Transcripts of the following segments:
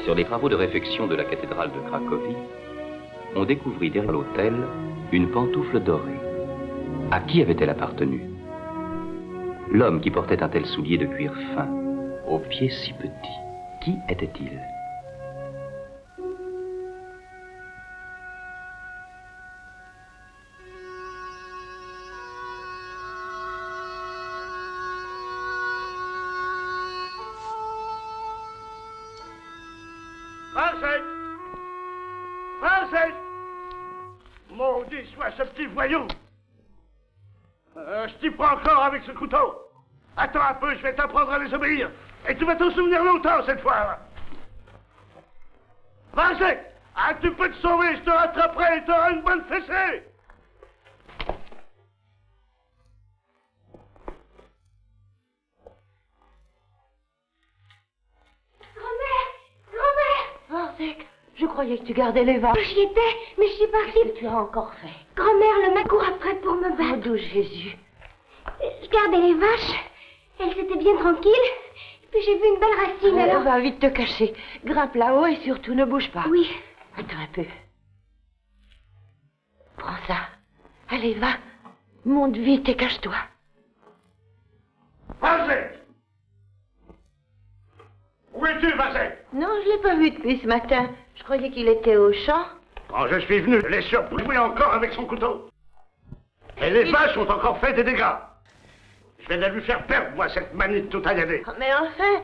Sur les travaux de réfection de la cathédrale de Cracovie, on découvrit derrière l'autel une pantoufle dorée. À qui avait-elle appartenu? L'homme qui portait un tel soulier de cuir fin, aux pieds si petits, qui était-il? Maudit soit ce petit voyou! Je t'y prends encore avec ce couteau! Attends un peu, je vais t'apprendre à les obéir! Et tu vas t'en souvenir longtemps cette fois! Vas-y! Ah, tu peux te sauver, je te rattraperai et t'auras une bonne fessée! Varzek, je croyais que tu gardais les vaches. J'y étais, mais je suis partie. Qu'est-ce que tu as encore fait? Grand-mère, le mec court après pour me battre. Oh, doux Jésus. Je gardais les vaches. Elles étaient bien tranquilles. Puis j'ai vu une belle racine, alors... Va vite te cacher. Grimpe là-haut et surtout ne bouge pas. Oui. Attends un peu. Prends ça. Allez, va. Monte vite et cache-toi. Varzek! Où es-tu, Varzek? Non, je l'ai pas vu depuis ce matin. Je croyais qu'il était au champ. Quand je suis venu, je l'ai surpris encore avec son couteau. Et les vaches ont encore fait des dégâts. Je vais la lui faire perdre, moi, cette manite tout tailladée. Oh, mais enfin.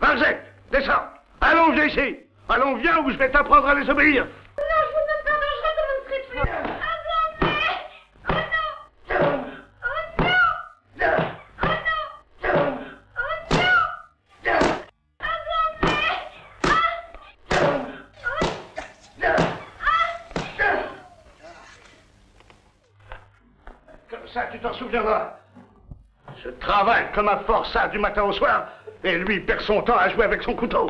Varzek, descends. Allons, ici. Allons, viens où je vais t'apprendre à les obéir. Non, je vous donne pas d'argent de mon street plus. Oh non! Oh non! Comme ça, tu t'en souviendras. Je travaille comme un forçat du matin au soir, et lui perd son temps à jouer avec son couteau.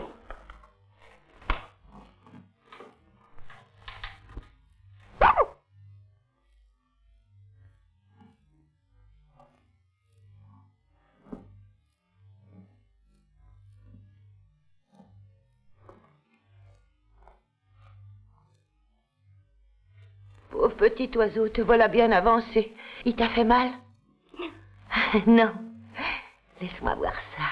Pauvre petit oiseau, te voilà bien avancé. Il t'a fait mal? Non. Laisse-moi voir ça.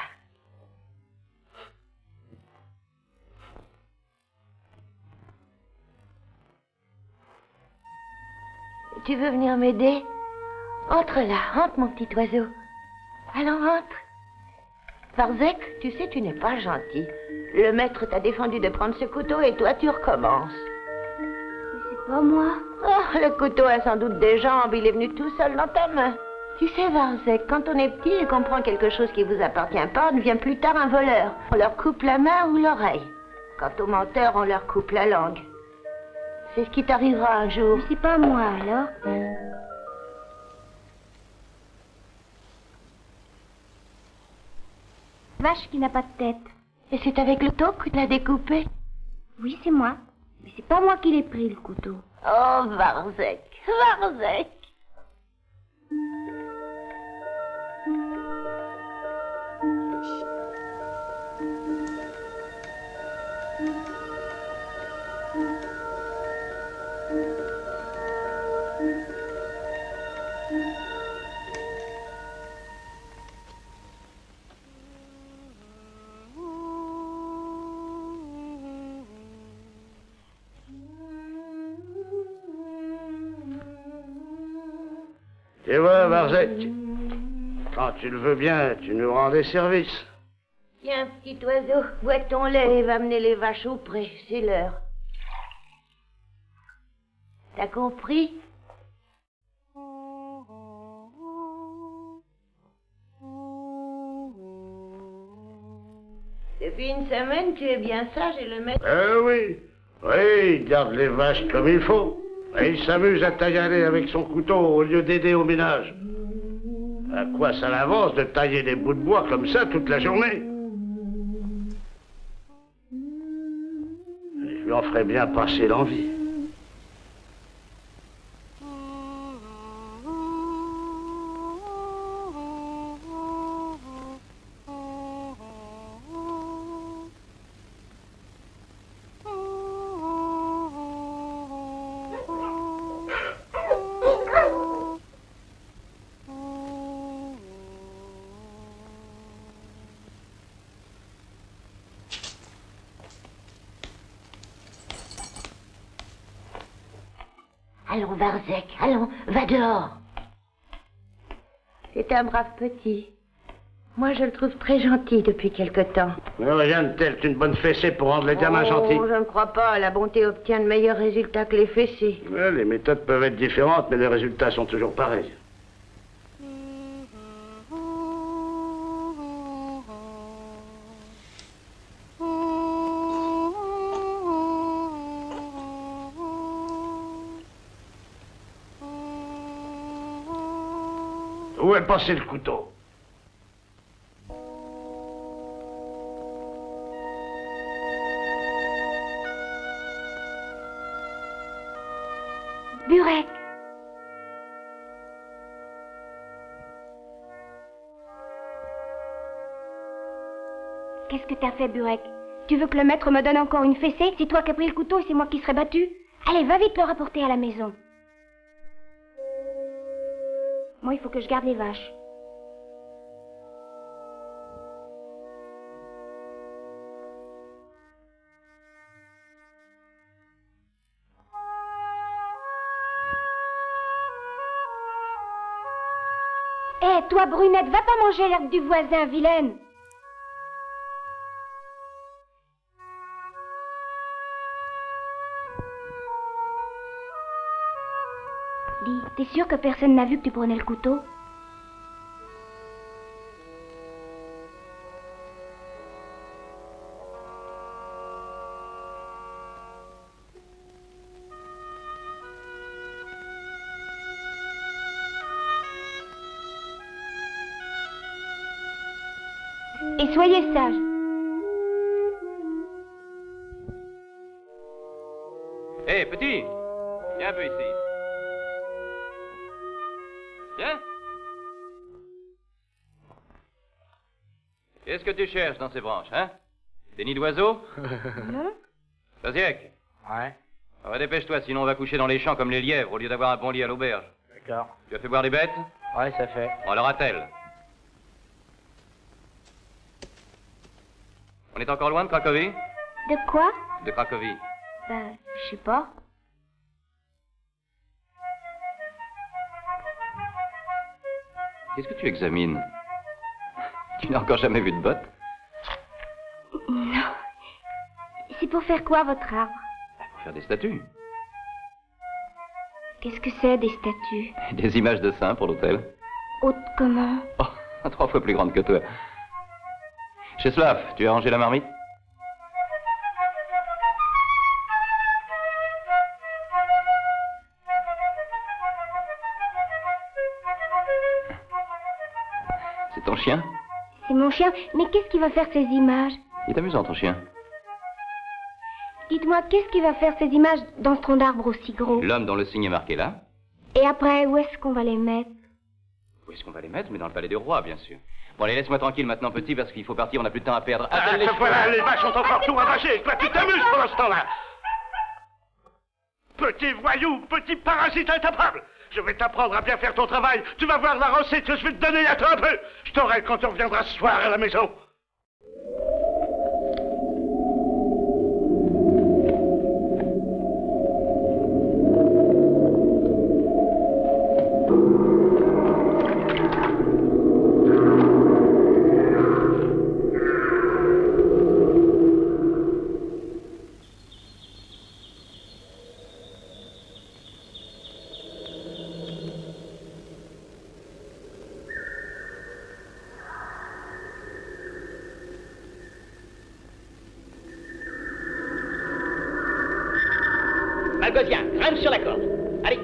Tu veux venir m'aider? Entre là, entre mon petit oiseau. Allons, entre. Varzek, tu sais, tu n'es pas gentil. Le maître t'a défendu de prendre ce couteau et toi, tu recommences. Mais c'est pas moi. Oh, le couteau a sans doute des jambes, il est venu tout seul dans ta main. Tu sais, Varzek, quand on est petit et qu'on prend quelque chose qui vous appartient pas, on devient plus tard un voleur. On leur coupe la main ou l'oreille. Quant aux menteurs, on leur coupe la langue. C'est ce qui t'arrivera un jour. Mais c'est pas moi, alors. Vache qui n'a pas de tête. Et c'est avec le couteau que tu l'as découpé? Oui, c'est moi. Mais c'est pas moi qui l'ai pris, le couteau. Oh, Varzek, Varzek. Tu vois, Varzek, quand tu le veux bien, tu nous rends des services. Tiens, petit oiseau, bois ton lait et va mener les vaches au pré, c'est l'heure. T'as compris? Depuis une semaine, tu es bien sage et le maître... Oui, il garde les vaches comme il faut. Et il s'amuse à taillader avec son couteau au lieu d'aider au ménage. À quoi ça l'avance de tailler des bouts de bois comme ça toute la journée? Je lui en ferais bien passer l'envie. Allons, Varzek, allons, va dehors. C'est un brave petit. Moi, je le trouve très gentil depuis quelque temps. Mais rien de tel qu'une bonne fessée pour rendre les gamins gentils. Je ne crois pas. La bonté obtient de meilleurs résultats que les fessées. Ouais, les méthodes peuvent être différentes, mais les résultats sont toujours pareils. Où est passé le couteau? Burek. Qu'est-ce que t'as fait, Burek? Tu veux que le maître me donne encore une fessée? C'est toi qui as pris le couteau et c'est moi qui serais battu? Allez, va vite le rapporter à la maison. Moi, il faut que je garde les vaches. Hé, toi, Brunette, va pas manger l'herbe du voisin, vilaine. Dis, t'es sûr que personne n'a vu que tu prenais le couteau? Et soyez sages. Hé, petit, viens un peu ici. Viens. Qu'est-ce que tu cherches dans ces branches, hein? Des nids d'oiseaux? Non? Zaziek, Ouais, alors dépêche-toi, sinon on va coucher dans les champs comme les lièvres au lieu d'avoir un bon lit à l'auberge. d'accord. Tu as fait boire les bêtes? Ouais, ça fait. On leur attelle. On est encore loin de Cracovie? De quoi? De Cracovie. Ben, je sais pas. Qu'est-ce que tu examines? Tu n'as encore jamais vu de bottes? Non. C'est pour faire quoi, votre arbre? Pour faire des statues. Qu'est-ce que c'est, des statues? Des images de saints pour l'hôtel. Hautes comment? Oh, 3 fois plus grande que toi. Cheslav, tu as rangé la marmite? C'est ton chien? C'est mon chien. Mais qu'est-ce qu'il va faire ces images? Il est amusant, ton chien. Dites-moi, qu'est-ce qu'il va faire ces images dans ce tronc d'arbre aussi gros? L'homme dont le signe est marqué là. Et après, où est-ce qu'on va les mettre? Où est-ce qu'on va les mettre? Mais dans le palais du roi, bien sûr. Bon, allez, laisse-moi tranquille maintenant, petit, parce qu'il faut partir, on n'a plus de temps à perdre. Ah, Attends, te voilà, les vaches sont encore tout ravagées. Toi, tu t'amuses pendant ce temps-là. Petit voyou, petit parasite incapable. Je vais t'apprendre à bien faire ton travail. Tu vas voir la recette que je vais te donner à toi un peu. Je t'aurai quand tu reviendras ce soir à la maison. Malgosien, grimpe sur la corde. Allez.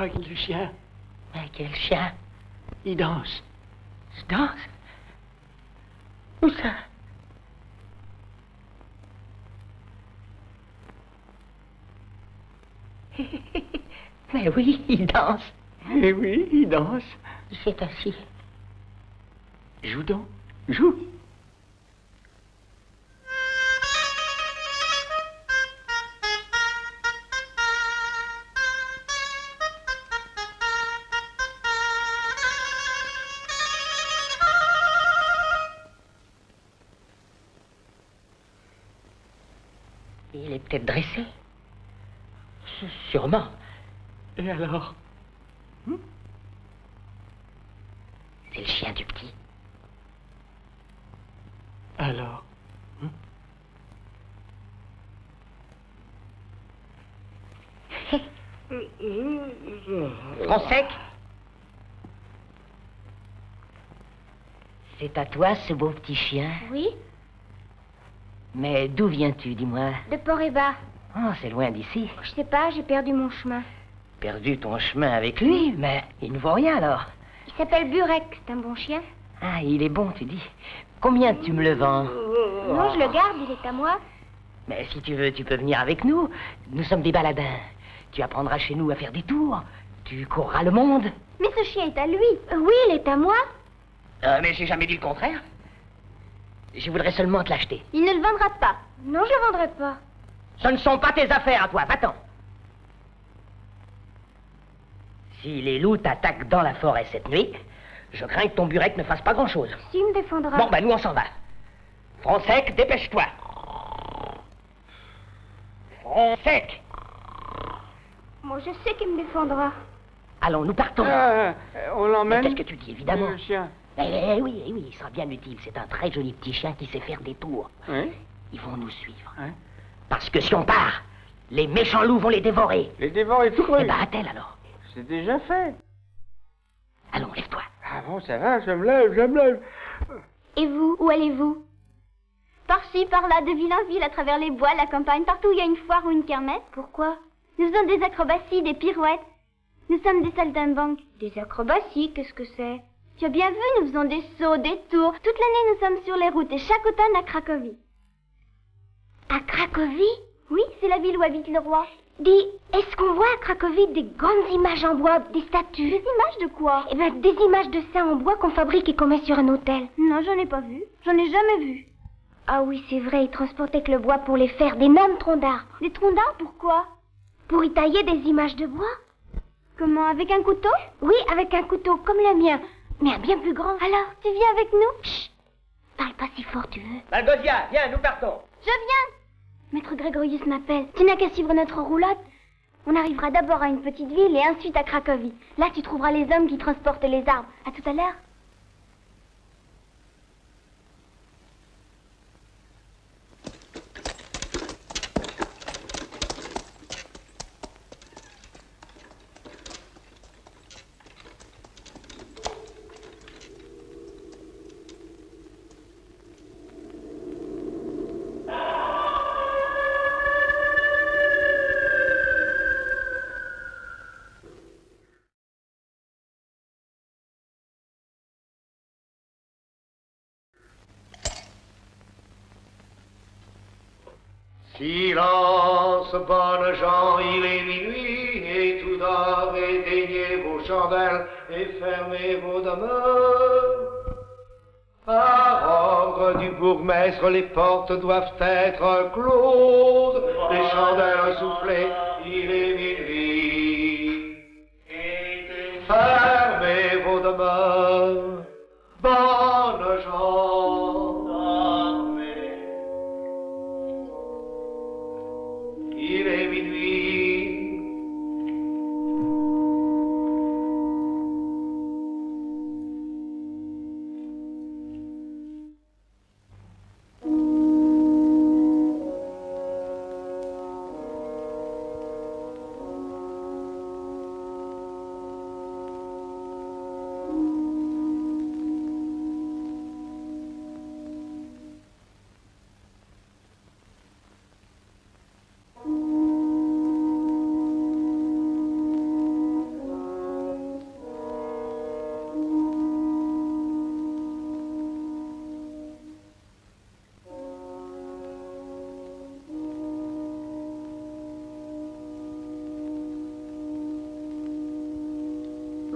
Regarde le chien. Mais quel chien? Il danse. Je danse? Où ça? Mais oui, il danse. Eh oui, il danse. Il s'est assis. Joue donc. Joue. Il est peut-être dressé. Sûrement. Et alors? C'est le chien du petit. Alors? Front sec. C'est à toi, ce beau petit chien. Oui, Mais d'où viens-tu, dis-moi? de Port-et-Bas. Oh, c'est loin d'ici. Je sais pas, j'ai perdu mon chemin. Perdu ton chemin avec lui, mais il ne vaut rien alors. Il s'appelle Burek, c'est un bon chien. Ah, il est bon, tu dis. Combien tu me le vends? Non, je le garde, il est à moi. Mais si tu veux, tu peux venir avec nous. Nous sommes des baladins. Tu apprendras chez nous à faire des tours. Tu courras le monde. Mais ce chien est à lui. Oui, il est à moi. Mais j'ai jamais dit le contraire. Je voudrais seulement te l'acheter. Il ne le vendra pas. Non, je le vendrai pas. Ce ne sont pas tes affaires à toi, va-t'en. Si les loups t'attaquent dans la forêt cette nuit, je crains que ton burek ne fasse pas grand-chose. Si, il me défendra. Bon, ben nous on s'en va. Front sec, dépêche-toi. Front sec. Moi, je sais qu'il me défendra. Allons, nous partons. On Mais l'emmène? qu'est-ce que tu dis, évidemment? Le chien. Oui, il sera bien utile. C'est un très joli petit chien qui sait faire des tours. Oui? Ils vont nous suivre. Hein? Parce que si on part, les méchants loups vont les dévorer. Les dévorer tout cru. Eh ben, attelle alors. C'est déjà fait. Allons, lève-toi. Ah bon, ça va, je me lève, je me lève. Et vous, où allez-vous? Par-ci, par-là, de ville en ville, à travers les bois, la campagne, partout où il y a une foire ou une kermesse. Pourquoi? Nous faisons des acrobaties, des pirouettes. Nous sommes des saltimbanques. Des acrobaties, qu'est-ce que c'est? Tu as bien vu, nous faisons des sauts, des tours. Toute l'année, nous sommes sur les routes et chaque automne à Cracovie. À Cracovie? Oui, c'est la ville où habite le roi. Dis, est-ce qu'on voit à Cracovie des grandes images en bois, des statues? Des images de quoi? Eh ben, des images de saints en bois qu'on fabrique et qu'on met sur un autel. Non, j'en ai pas vu. J'en ai jamais vu. Ah oui, c'est vrai, ils transportent avec le bois pour les faire d'énormes troncs d'arbres. Des troncs d'arbres, pourquoi? Pour y tailler des images de bois. Comment, avec un couteau? Oui, avec un couteau, comme le mien, mais un bien plus grand. Alors, tu viens avec nous? Chut! Parle pas si fort, tu veux. Malgosia, viens, nous partons. Je viens! Maître Grégorius m'appelle. Tu n'as qu'à suivre notre roulotte. On arrivera d'abord à une petite ville et ensuite à Cracovie. Là, tu trouveras les hommes qui transportent les arbres. À tout à l'heure. Silence, bonnes gens, il est minuit, et tout d'or, éteignez vos chandelles et fermez vos demeures. Par ordre du bourgmestre, les portes doivent être closes, les chandelles soufflées, il est minuit. Fermez vos demeures, bonnes gens. Il est minuit.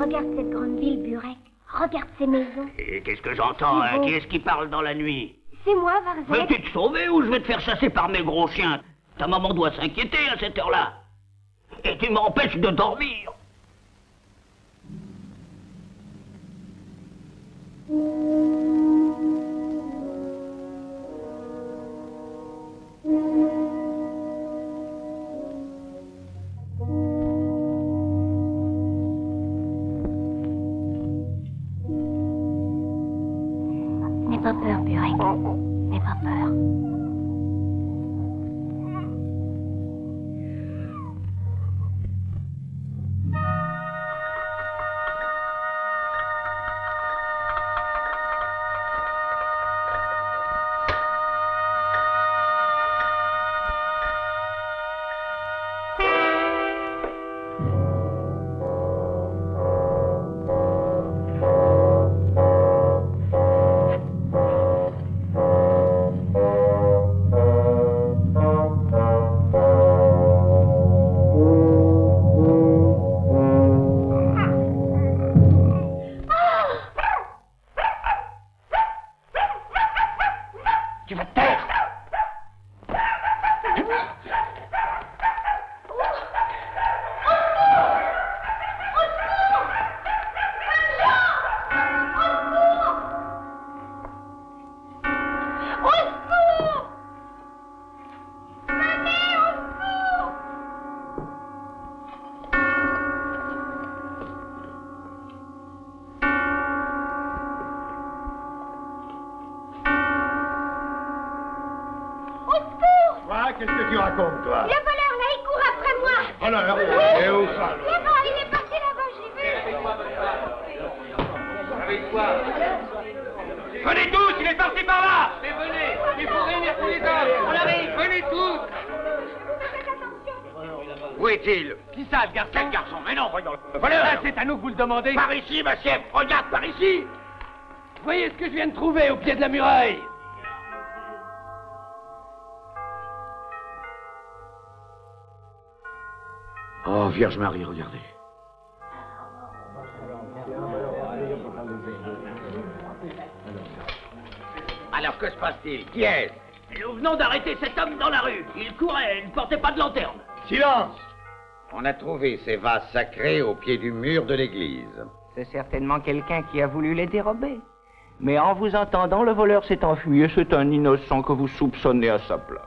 Regarde cette grande ville, Burek. Regarde ces maisons. Et qu'est-ce que j'entends, hein? Qui est-ce qui parle dans la nuit? C'est moi, Varzek. Veux-tu te sauver ou je vais te faire chasser par mes gros chiens? Ta maman doit s'inquiéter à cette heure-là. Et tu m'empêches de dormir. N'aie pas peur, Burek. N'aie pas peur. Qu'est-ce que tu racontes, toi? Le voleur, là, il court après moi. Alors, Oui. et où ça? Là-bas, il est parti là-bas, j'ai vu. Venez tous, il est parti par là. Mais venez, il faut réunir tous les hommes. On arrive, venez tous. Où est-il? Qui ça, le garçon? Quel garçon? Mais non, voyons. Voilà, c'est à nous que vous le demandez. Par ici, ma chef, regarde, par ici. Voyez ce que je viens de trouver au pied de la muraille. Oh, Vierge Marie, regardez. Alors, que se passe-t-il? Qui est-ce? Nous venons d'arrêter cet homme dans la rue. Il courait, il ne portait pas de lanterne. Silence! On a trouvé ces vases sacrés au pied du mur de l'église. C'est certainement quelqu'un qui a voulu les dérober. Mais en vous entendant, le voleur s'est enfui et c'est un innocent que vous soupçonnez à sa place.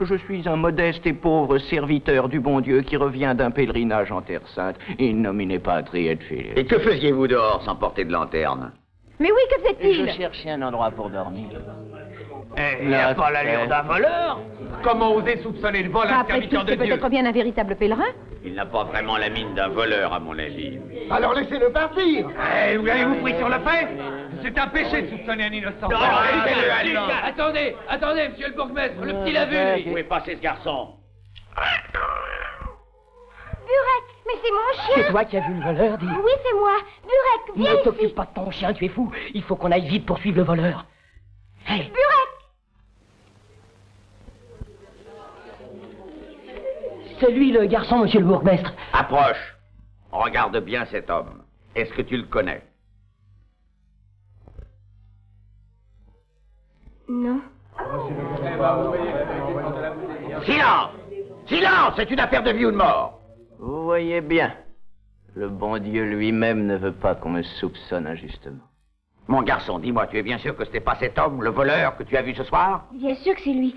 Je suis un modeste et pauvre serviteur du bon Dieu qui revient d'un pèlerinage en Terre Sainte, in nomine Patri et Filii. Et que faisiez-vous dehors sans porter de lanterne? Mais oui, que fait-il? Je cherchais un endroit pour dormir. Il n'y a pas l'allure d'un voleur. Comment oser soupçonner le vol un Après tout, serviteur de c'est Dieu? peut-être bien un véritable pèlerin. Il n'a pas vraiment la mine d'un voleur, à mon avis. Alors laissez-le partir! Vous l'avez-vous pris sur le fait? C'est un péché de soupçonner un innocent. Non, laissez-le aller. Attendez, monsieur le bourgmestre, le petit l'a vu, lui. Où est passé ce garçon? Burek, mais c'est mon chien. C'est toi qui as vu le voleur, dis. Oui, c'est moi. Burek, viens Ne ici. t'occupe pas de ton chien, tu es fou. Il faut qu'on aille vite poursuivre le voleur. Hey. Burek. C'est lui le garçon, monsieur le bourgmestre. Approche. Regarde bien cet homme. Est-ce que tu le connais? Non. Silence! Silence! C'est une affaire de vie ou de mort. Vous voyez bien, le bon Dieu lui-même ne veut pas qu'on me soupçonne injustement. Mon garçon, dis-moi, tu es bien sûr que ce n'est pas cet homme, le voleur, que tu as vu ce soir? Bien sûr que c'est lui.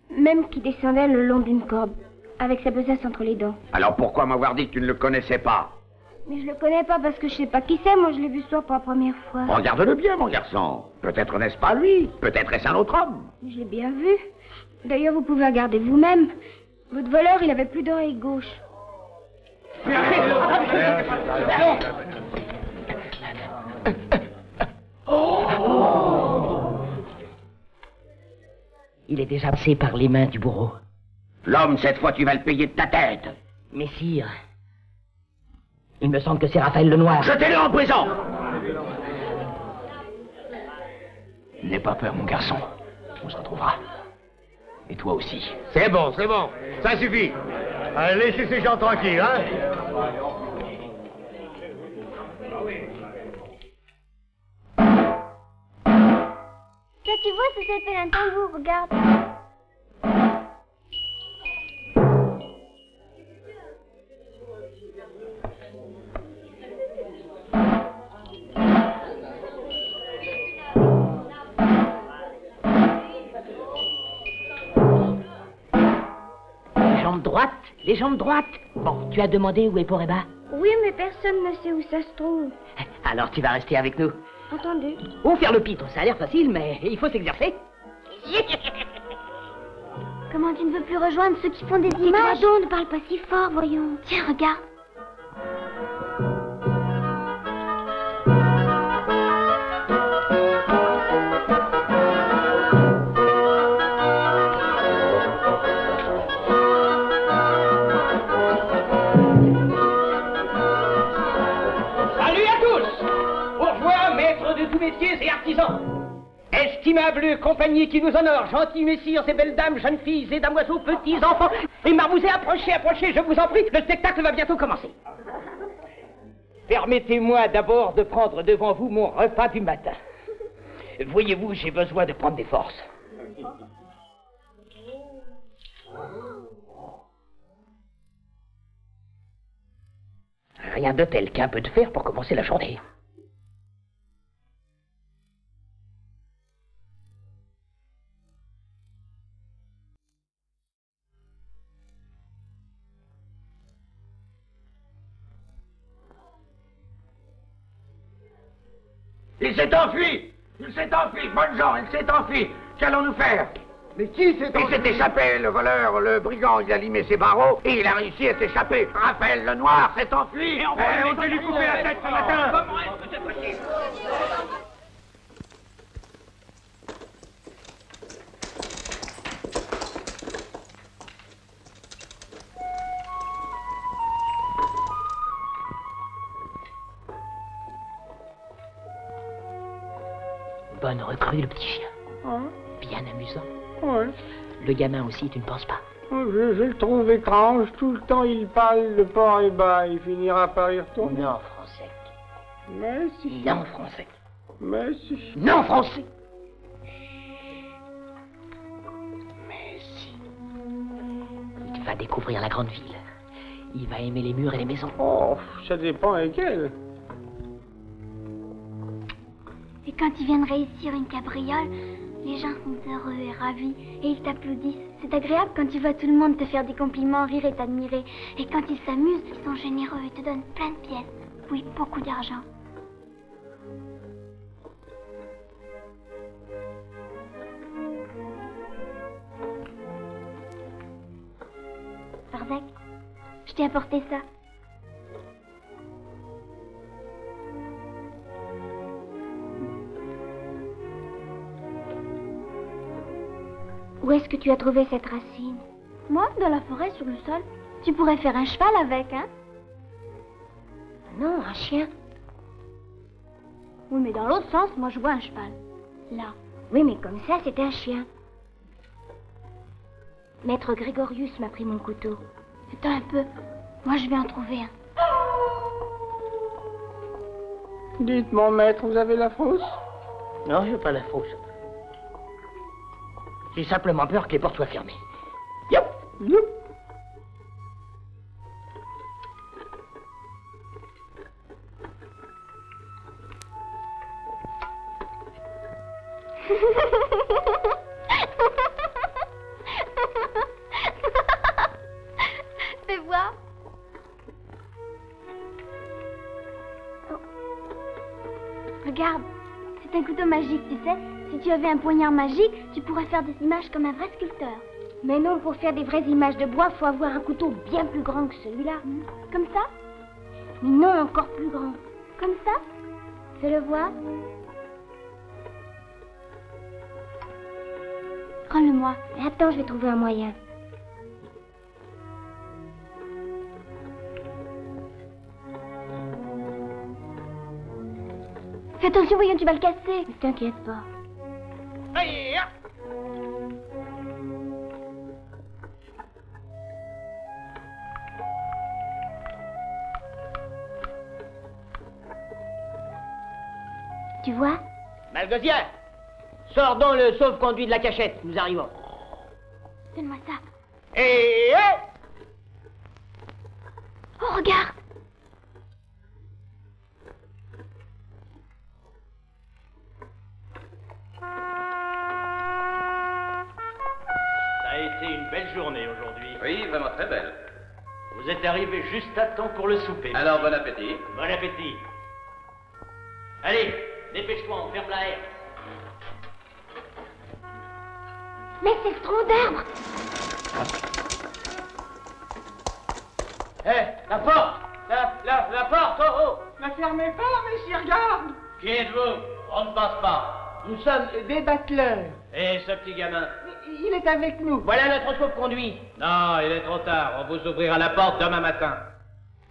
Même qui descendait le long d'une corde, avec sa besace entre les dents. Alors pourquoi m'avoir dit que tu ne le connaissais pas? Mais je le connais pas parce que je sais pas qui c'est. Moi, je l'ai vu ce soir pour la première fois. Regarde-le bien, mon garçon. Peut-être n'est-ce pas lui. Peut-être est-ce un autre homme. Je l'ai bien vu. D'ailleurs, vous pouvez regarder vous-même. Votre voleur, il avait plus d'oreille gauche. Il est déjà passé par les mains du bourreau. L'homme, cette fois, tu vas le payer de ta tête. Mais sire, il me semble que c'est Raphaël le Noir. Jetez-le en prison. N'aie pas peur, mon garçon. On se retrouvera. Et toi aussi. C'est bon, ça suffit. Allez, laissez ces gens tranquilles, hein? vois, ça s'appelle un tambour, regarde. Les jambes droites. Bon, tu as demandé où est Poreba? Oui, mais personne ne sait où ça se trouve. Alors tu vas rester avec nous. Entendu. Ou faire le pitre, ça a l'air facile, mais il faut s'exercer. Comment tu ne veux plus rejoindre ceux qui font des images? Pardon, ne parle pas si fort, voyons. Tiens, regarde. Et artisans, estimable compagnie qui vous honore, gentils messieurs et belles dames, jeunes filles et damoiseaux, petits enfants, et marmousets, approchez, approchez, je vous en prie, le spectacle va bientôt commencer. Permettez-moi d'abord de prendre devant vous mon repas du matin. Voyez-vous, j'ai besoin de prendre des forces. Rien de tel qu'un peu de fer pour commencer la journée. Il s'est enfui! Il s'est enfui! Bonnes gens, il s'est enfui! Qu'allons-nous faire? Mais qui s'est enfui? Il s'est échappé, le voleur, le brigand, il a limé ses barreaux et il a réussi à s'échapper. Raphaël le Noir s'est enfui! Et on va lui couper la tête ce matin! Comment est-ce que c'est possible? Bonne recrue, le petit chien. Ouais. Bien amusant. Ouais. Le gamin aussi, tu ne penses pas? Je le trouve étrange. Tout le temps, il parle de Poreba. Il finira par y retourner. Non, français. Mais si. Non, français. Mais si. Non, français. Mais si. Il va découvrir la grande ville. Il va aimer les murs et les maisons. Oh, ça dépend lesquels. Et quand ils viennent réussir une cabriole, les gens sont heureux et ravis et ils t'applaudissent. C'est agréable quand tu vois tout le monde te faire des compliments, rire et t'admirer. Et quand ils s'amusent, ils sont généreux et te donnent plein de pièces. Oui, beaucoup d'argent. Barzak, je t'ai apporté ça. Où est-ce que tu as trouvé cette racine? Moi, dans la forêt, sur le sol. Tu pourrais faire un cheval avec, hein? Non, un chien. Oui, mais dans l'autre sens, moi je vois un cheval. Là. Oui, mais comme ça, c'est un chien. Maître Grégorius m'a pris mon couteau. Attends un peu. Moi, je vais en trouver un. Dites, mon maître, vous avez la frousse? Non, je n'ai pas la frousse. J'ai simplement peur que les portes soient fermées. Yop! Yop! Fais voir. Oh. Regarde, c'est un couteau magique, tu sais. Si tu avais un poignard magique, tu pourrais faire des images comme un vrai sculpteur. Mais non, pour faire des vraies images de bois, faut avoir un couteau bien plus grand que celui-là. Comme ça? Mais non, encore plus grand. Comme ça? Fais-le voir. Rends-le-moi. Attends, je vais trouver un moyen. Fais attention, voyons, tu vas le casser. Ne t'inquiète pas. Aïe, ah. Tu vois? Malgosien, Sors donc le sauve-conduit de la cachette, nous arrivons. Donne-moi ça. Et... Oh, regarde. Ça a été une belle journée aujourd'hui. Oui, vraiment très belle. Vous êtes arrivé juste à temps pour le souper. Alors, bon appétit. Bon appétit. Allez, dépêche-toi, on ferme la herbe. Mais c'est le tronc d'arbre. Hé, la porte. La porte, oh, oh. Ne fermez pas, messieurs, regarde. Qui êtes-vous? On ne passe pas. Nous sommes des battleurs. Et ce petit gamin? Il est avec nous. Voilà notre sauve-conduit. Non, il est trop tard. On vous ouvrira la porte demain matin.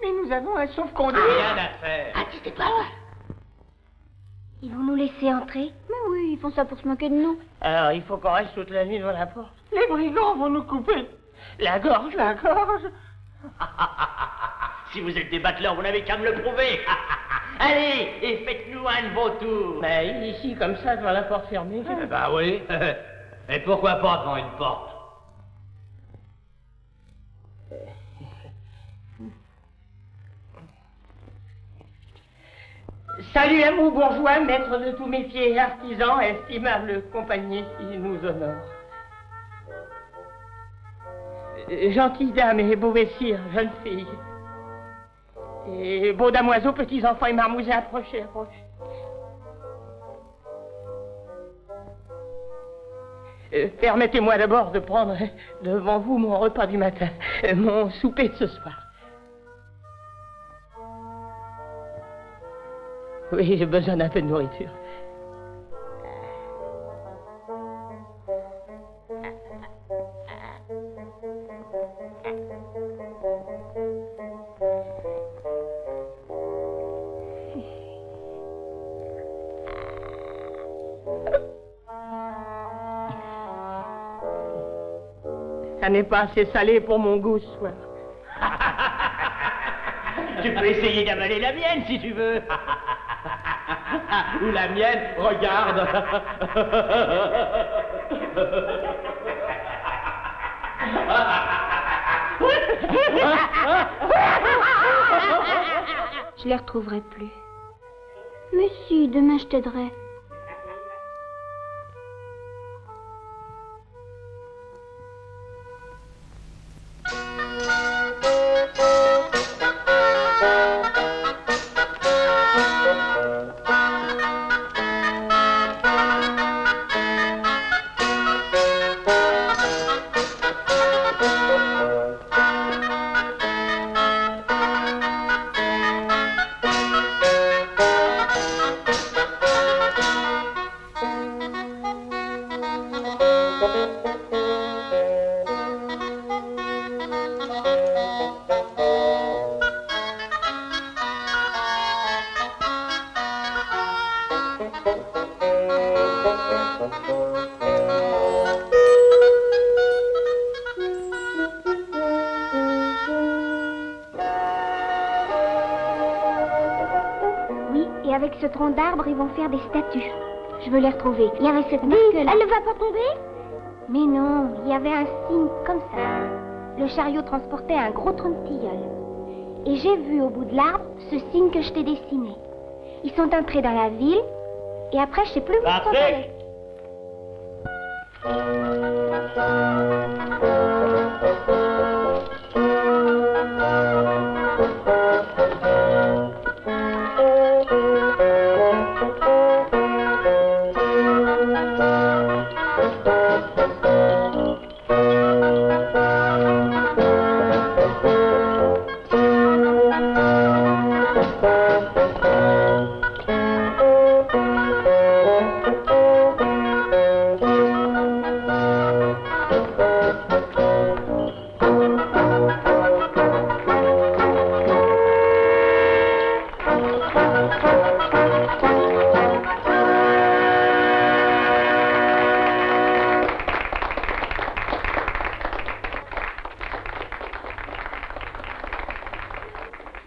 Mais nous avons un sauve-conduit. Rien à faire. Ah, tu sais pas. Ils vont nous laisser entrer? Mais oui, ils font ça pour se moquer de nous. Alors, il faut qu'on reste toute la nuit devant la porte. Les brigands vont nous couper La gorge. la gorge. Si vous êtes des battleurs, vous n'avez qu'à me le prouver. Allez, et faites-nous un de vos tours. Mais ici, comme ça, devant la porte fermée. Eh ben oui. Et pourquoi pas devant une porte? Salut à vous, bourgeois, maîtres de tous métiers, artisans, estimable compagnie qui nous honore. Gentilles dames et beaux messieurs, jeunes filles. Et beaux damoiseaux, petits enfants et marmousets, approchez, approchez. Permettez-moi d'abord de prendre devant vous mon repas du matin, mon souper de ce soir. Oui, j'ai besoin d'un peu de nourriture. Ça n'est pas assez salé pour mon goût ce soir. Tu peux essayer d'avaler la mienne si tu veux. Ou la mienne, regarde. Je les retrouverai plus. Mais si, demain je t'aiderai. Avec ce tronc d'arbre, ils vont faire des statues. Je veux les retrouver. Il y avait cette marque-là. Elle ne va pas tomber? Mais non, il y avait un signe comme ça. Le chariot transportait un gros tronc de tilleul. Et j'ai vu au bout de l'arbre ce signe que je t'ai dessiné. Ils sont entrés dans la ville, et après, je sais plus où ils sont allés.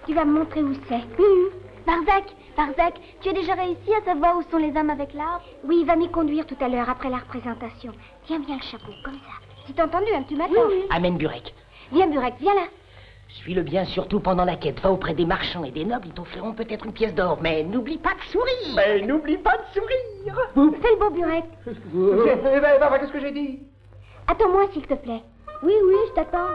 Tu vas me montrer où c'est. Barzac, Barzak, tu as déjà réussi à savoir où sont les hommes avec l'arbre? Oui, il va m'y conduire tout à l'heure, après la représentation. Tiens bien le chapeau, comme ça. Tu t'as entendu, hein, tu m'attends? Oui. Amène Burek. Viens, Burek, viens là. Suis-le bien, surtout pendant la quête. Va auprès des marchands et des nobles, ils t'offriront peut-être une pièce d'or. Mais n'oublie pas de sourire. Mais n'oublie pas de sourire. Fais le beau, Burek. Qu'est-ce que j'ai dit? Attends-moi, s'il te plaît. Oui, je t'attends.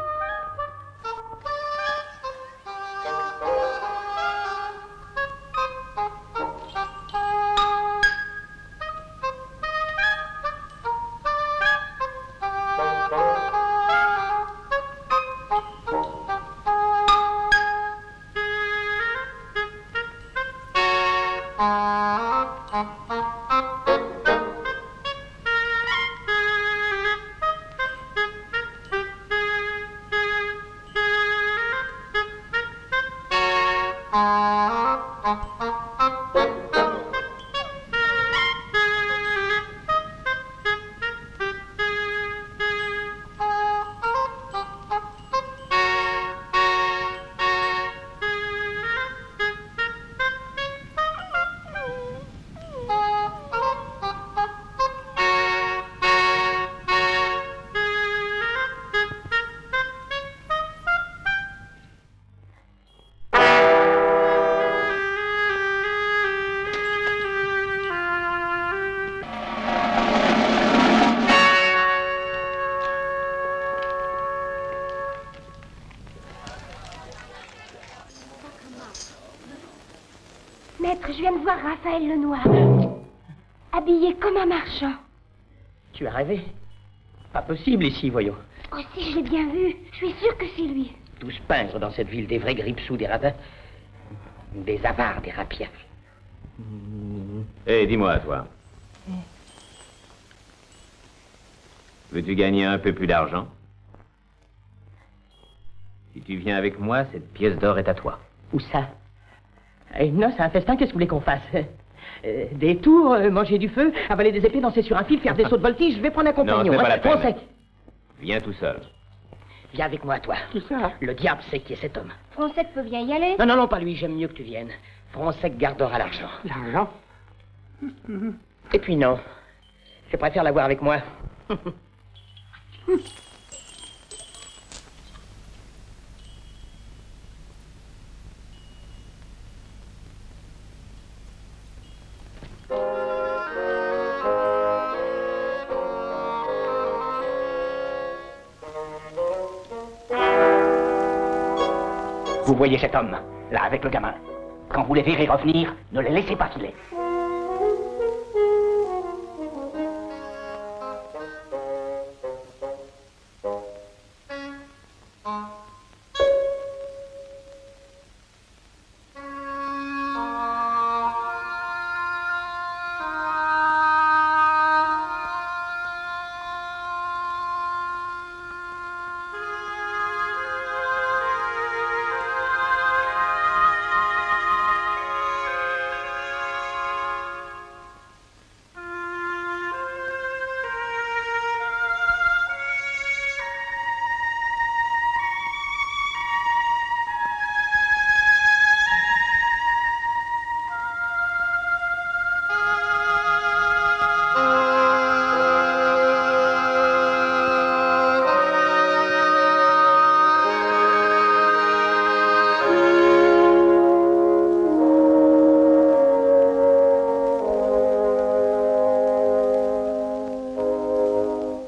Maître, je viens de voir Raphaël Lenoir, habillé comme un marchand. Tu as rêvé? Pas possible ici, voyons. Oh si, je l'ai bien vu. Je suis sûre que c'est lui. 12 pingres dans cette ville, des vrais grippe-sous, des radins, des avares, des rapiacs. Eh, dis-moi, toi. Veux-tu gagner un peu plus d'argent? Si tu viens avec moi, cette pièce d'or est à toi. Où ça? Non, c'est un festin, qu'est-ce que vous voulez qu'on fasse? Des tours, manger du feu, avaler des épées, danser sur un fil, faire des sauts de voltige, je vais prendre un compagnon. Non, c'est pas la peine. Français. Viens tout seul. Viens avec moi, toi. Qui ça? Le diable sait qui est cet homme. Français peut bien y aller. Non, pas lui, j'aime mieux que tu viennes. Français gardera l'argent. L'argent? Et puis non, je préfère l'avoir avec moi. Vous voyez cet homme, là, avec le gamin. Quand vous les verrez revenir, ne les laissez pas filer.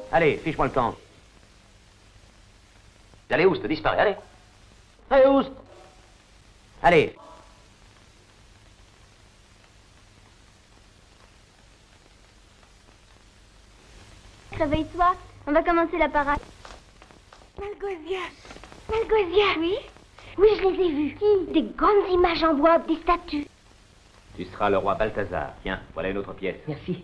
Allez, fiche-moi le camp. Allez, Oust, disparais, allez. Allez, Oust. Allez. Réveille-toi, on va commencer la parade. Malgosia. Malgosia. Oui? Oui, je les ai vus. Qui? Des grandes images en bois, des statues. Tu seras le roi Balthazar. Tiens, voilà une autre pièce. Merci.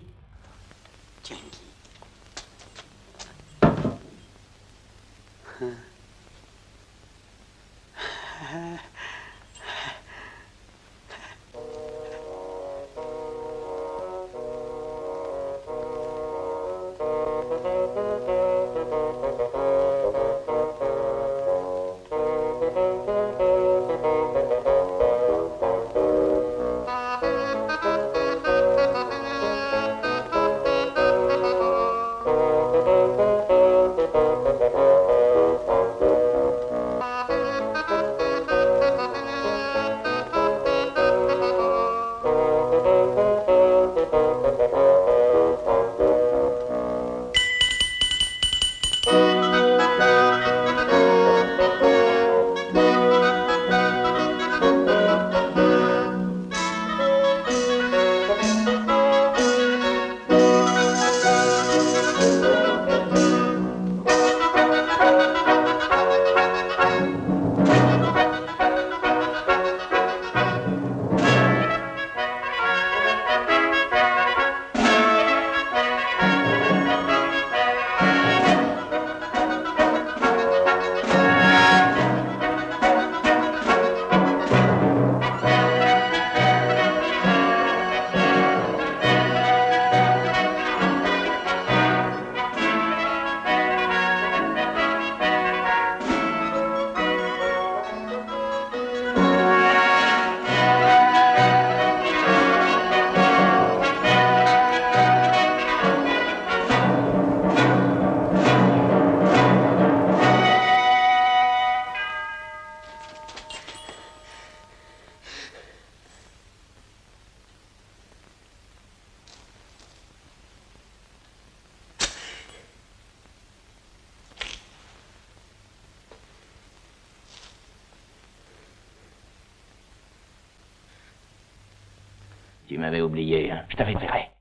Tu m'avais oublié, hein. Je t'avais viré.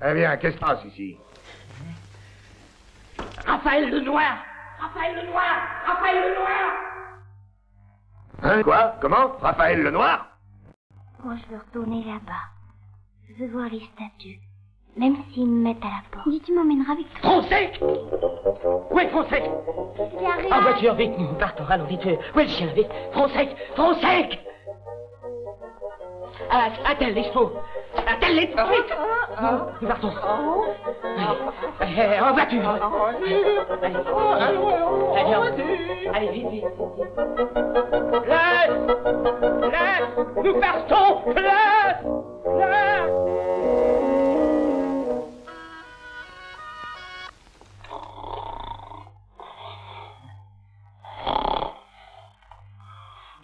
Eh bien, qu'est-ce qui se passe ici? Raphaël Lenoir! Raphaël Lenoir! Raphaël Lenoir! Hein, quoi? Comment? Raphaël Lenoir? Moi, je veux retourner là-bas. Je veux voir les statues. Même s'ils me mettent à la porte. Dis, tu m'emmèneras avec toi. Fonseca! Où est Fonseca? Il y a rien. En voiture, vite, nous partons, allons vite. Où est le chien, vite? Fonseca! Fonseca! Attelle les chevaux! Attelle les chevaux! Vite! Nous partons. Allez, en voiture! Allez, vite, vite. Place! Place! Nous partons! Place! Place!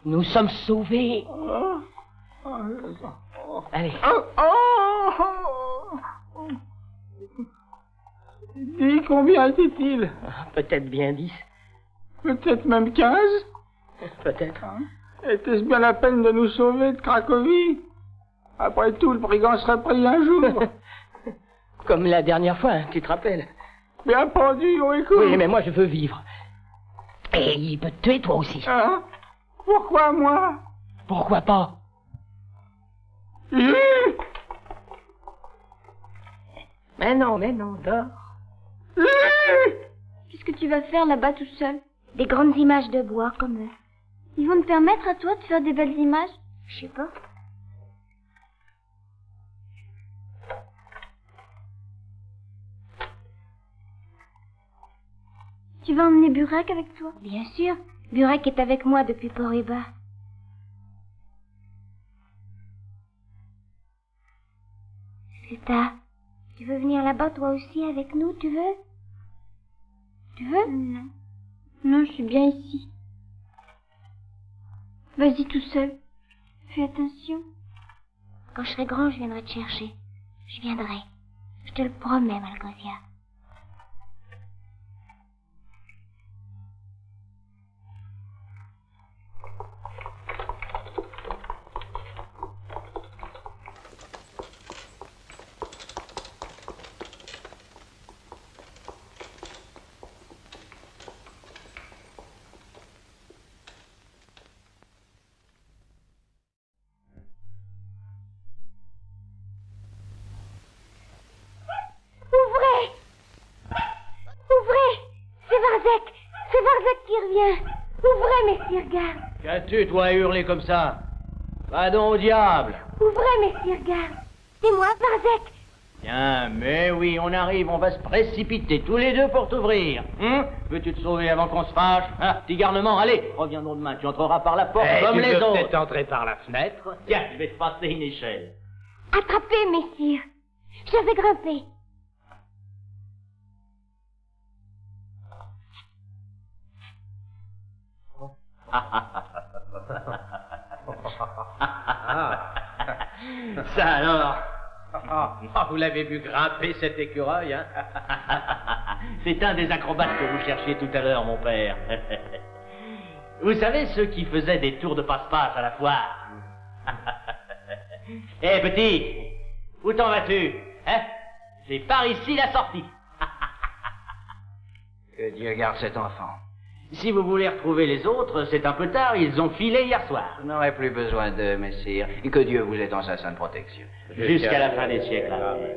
Nous sommes sauvés. Allez. Dis, combien était-il? Peut-être bien 10. Peut-être même 15? Peut-être. Était-ce bien la peine de nous sauver de Cracovie? Après tout, le brigand serait pris un jour. Comme la dernière fois, tu te rappelles? Bien pendu, on écoute. Oui, mais moi je veux vivre. Et il peut te tuer toi aussi. Hein? Pourquoi moi? Pourquoi pas? Mais non, dors. Qu'est-ce que tu vas faire là-bas tout seul? Des grandes images de bois comme eux. Ils vont te permettre à toi de faire des belles images? Je sais pas. Tu vas emmener Burek avec toi? Bien sûr. Burek est avec moi depuis Port-et-Bas. Zeta, tu veux venir là-bas toi aussi avec nous, tu veux? Tu veux? Non. Non, je suis bien ici. Vas-y tout seul. Fais attention. Quand je serai grand, je viendrai te chercher. Je viendrai. Je te le promets, Malgosia. C'est Varzek qui revient. Ouvrez, messire, garde. Qu'as-tu, toi, à hurler comme ça? Va donc au diable. Ouvrez, messire, garde. C'est moi, Varzek. Tiens, mais oui, on arrive, on va se précipiter tous les deux pour t'ouvrir. Veux-tu te sauver avant qu'on se fâche? Ah, petit garnement, allez, reviens donc demain, tu entreras par la porte comme les autres. Tu peux peut-être entrer par la fenêtre. Tiens, je vais te passer une échelle. Attrapez, messire. Je vais grimper. Ça alors. Vous l'avez vu grimper cet écureuil, hein? C'est un des acrobates que vous cherchiez tout à l'heure, mon père. Vous savez, ceux qui faisaient des tours de passe-passe à la foire. Eh, petit, où t'en vas-tu? Hein? C'est par ici la sortie. Que Dieu garde cet enfant. Si vous voulez retrouver les autres, c'est un peu tard, ils ont filé hier soir. Vous n'aurez plus besoin d'eux, messire, et que Dieu vous ait dans sa sainte protection. Jusqu'à la fin des siècles. Amen.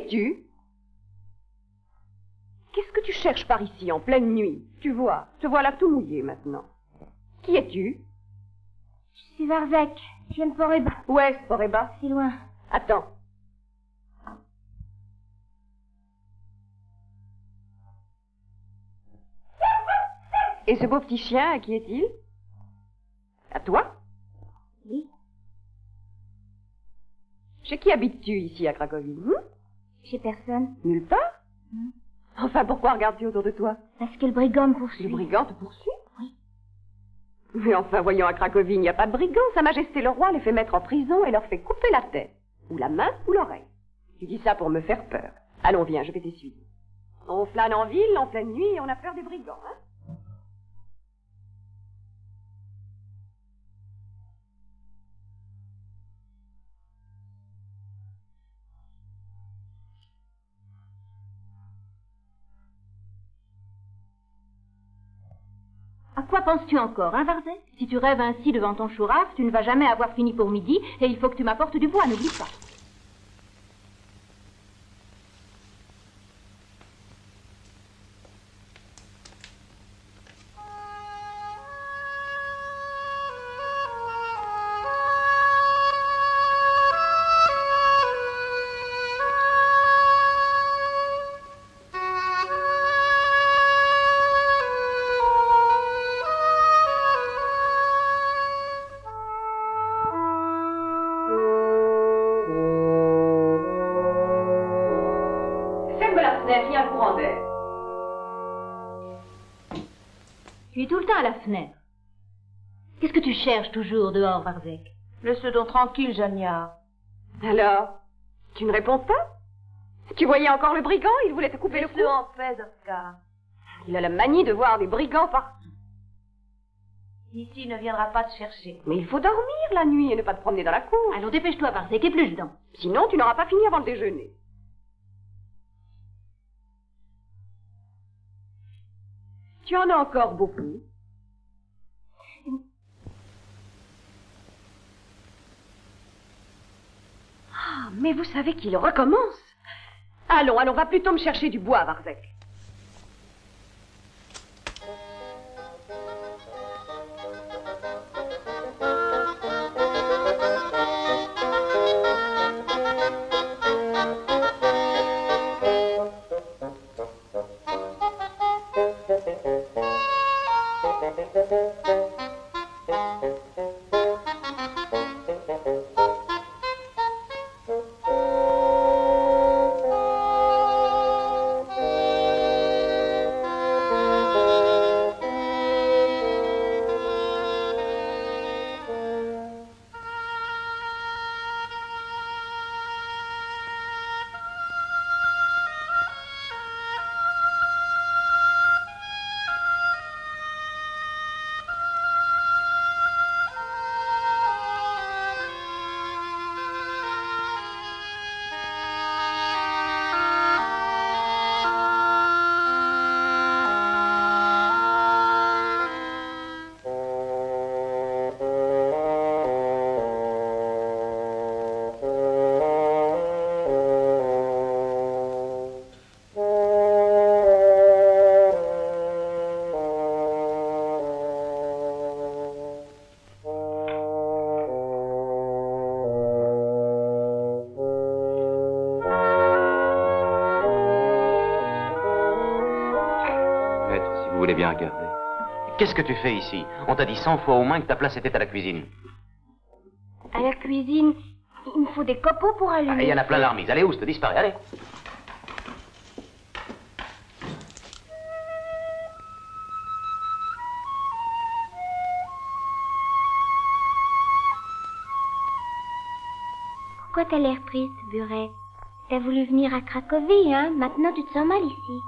es-tu? Qu'est-ce que tu cherches par ici, en pleine nuit? Tu vois, te voilà tout mouillé maintenant. Qui es-tu? Je suis Varzek. Je viens de Poreba. Où est-ce, Poreba? C'est loin. Attends. Et ce beau petit chien, à qui est-il? À toi? Oui. Chez qui habites-tu ici à Cracovie? Chez personne. Nulle part? Enfin, pourquoi regardes-tu autour de toi? Parce que le brigand me poursuit. Le brigand te poursuit? Oui. Mais enfin, voyons, à Cracovie, il n'y a pas de brigands. Sa Majesté le Roi les fait mettre en prison et leur fait couper la tête. Ou la main, ou l'oreille. Tu dis ça pour me faire peur. Allons, viens, je vais t'essuyer. On flâne en ville, en pleine nuit, et on a peur des brigands, hein? À quoi penses-tu encore, hein, Varzek? Si tu rêves ainsi devant ton chouraf, tu ne vas jamais avoir fini pour midi, et il faut que tu m'apportes du bois, n'oublie pas. Tu es tout le temps à la fenêtre. Qu'est-ce que tu cherches toujours dehors, Varzek? Laisse-le donc tranquille, Jania. Alors, tu ne réponds pas? Tu voyais encore le brigand? Il voulait te couper le cou. Laisse-le en paix, Zoska. Il a la manie de voir des brigands partout. Ici, il ne viendra pas te chercher. Mais il faut dormir la nuit et ne pas te promener dans la cour. Allons, dépêche-toi, Varzek, épluche dedans. Sinon, tu n'auras pas fini avant le déjeuner. Tu en as encore beaucoup. Ah, mais vous savez qu'il recommence. Allons, allons, va plutôt me chercher du bois, Varzek. Bien regarder. Qu'est-ce que tu fais ici? On t'a dit 100 fois au moins que ta place était à la cuisine. À la cuisine, il me faut des copeaux pour allumer. Il y en a plein l'armise. Allez, oust, disparaît, allez. Pourquoi t'as l'air triste, Burette? T'as voulu venir à Cracovie, hein? Maintenant, tu te sens mal ici.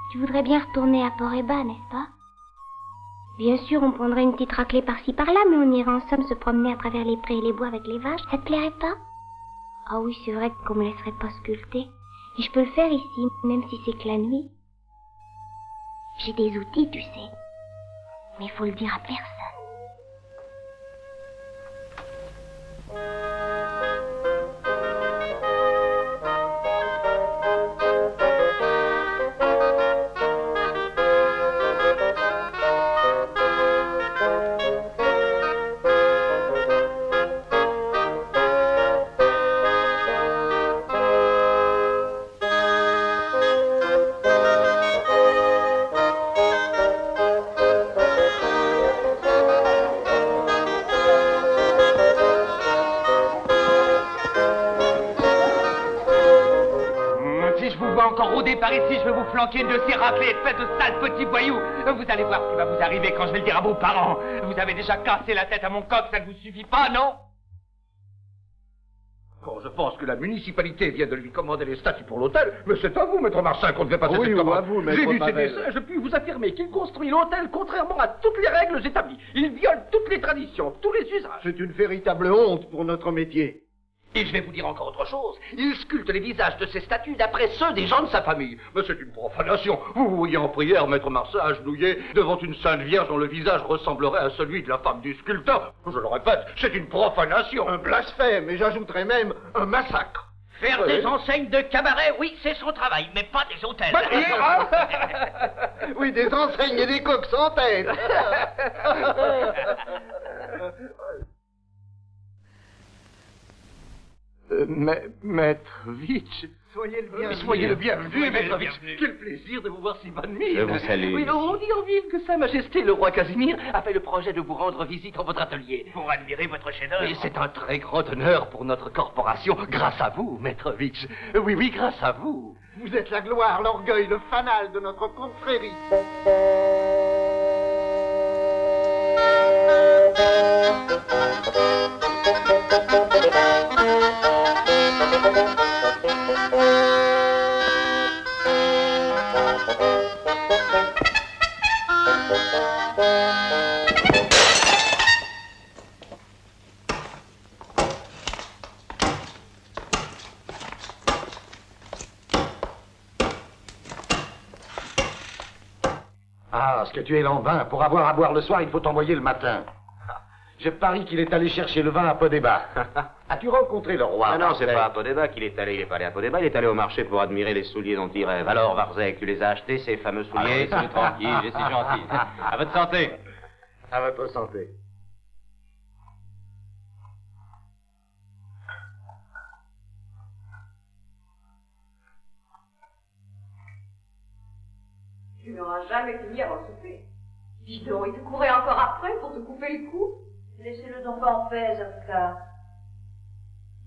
Tu voudrais bien retourner à Poreba, n'est-ce pas? Bien sûr, on prendrait une petite raclée par-ci par-là, mais on irait en somme se promener à travers les prés et les bois avec les vaches. Ça te plairait pas? Ah oui, c'est vrai qu'on me laisserait pas sculpter. Et je peux le faire ici, même si c'est que la nuit. J'ai des outils, tu sais. Mais il faut le dire à personne. encore rôder par ici, je vais vous flanquer une de ces raclées faites de sales petits voyous. Vous allez voir ce qui va vous arriver quand je vais le dire à vos parents. Vous avez déjà cassé la tête à mon coq, ça ne vous suffit pas, non? Bon, je pense que la municipalité vient de lui commander les statuts pour l'hôtel, mais c'est à vous, maître Marsin, qu'on devait passer cette commande. J'ai vu ses dessins, je puis vous affirmer qu'il construit l'hôtel contrairement à toutes les règles établies. Il viole toutes les traditions, tous les usages. C'est une véritable honte pour notre métier. Et je vais vous dire encore autre chose. Il sculpte les visages de ses statues d'après ceux des gens de sa famille. Mais c'est une profanation. Vous voyez en prière, maître Marsin, agenouillé devant une sainte vierge dont le visage ressemblerait à celui de la femme du sculpteur. Je le répète, c'est une profanation. Un blasphème, et j'ajouterais même un massacre. Faire des enseignes de cabaret, oui, c'est son travail, mais pas des hôtels. Oui, des enseignes et des coques sans tête. Maître Vitch. Soyez le bienvenu, Maître Vitch. Quel plaisir de vous voir si bonne mine. Je vous salue. Oui, on dit en ville que Sa Majesté le roi Casimir a fait le projet de vous rendre visite en votre atelier. Pour admirer votre chef-d'œuvre. Et c'est un très grand honneur pour notre corporation, grâce à vous, Maître Vitch. Oui, grâce à vous. Vous êtes la gloire, l'orgueil, le fanal de notre confrérie. Ah, ce que tu es lambin. Pour avoir à boire le soir, il faut t'envoyer le matin. Je parie qu'il est allé chercher le vin à Podéba. As-tu rencontré le roi? Ah non, c'est pas à Podéba qu'il est allé. Il est pas allé à Podéba, il est allé au marché pour admirer les souliers dont il rêve. Alors, Varzek, tu les as achetés, ces fameux souliers? Soyez tranquille, je suis gentil. À votre santé. À votre santé. Tu n'auras jamais fini avant le souper. Dis donc, il te courait encore après pour te couper le cou. Laissez-le donc en paix, Zofka.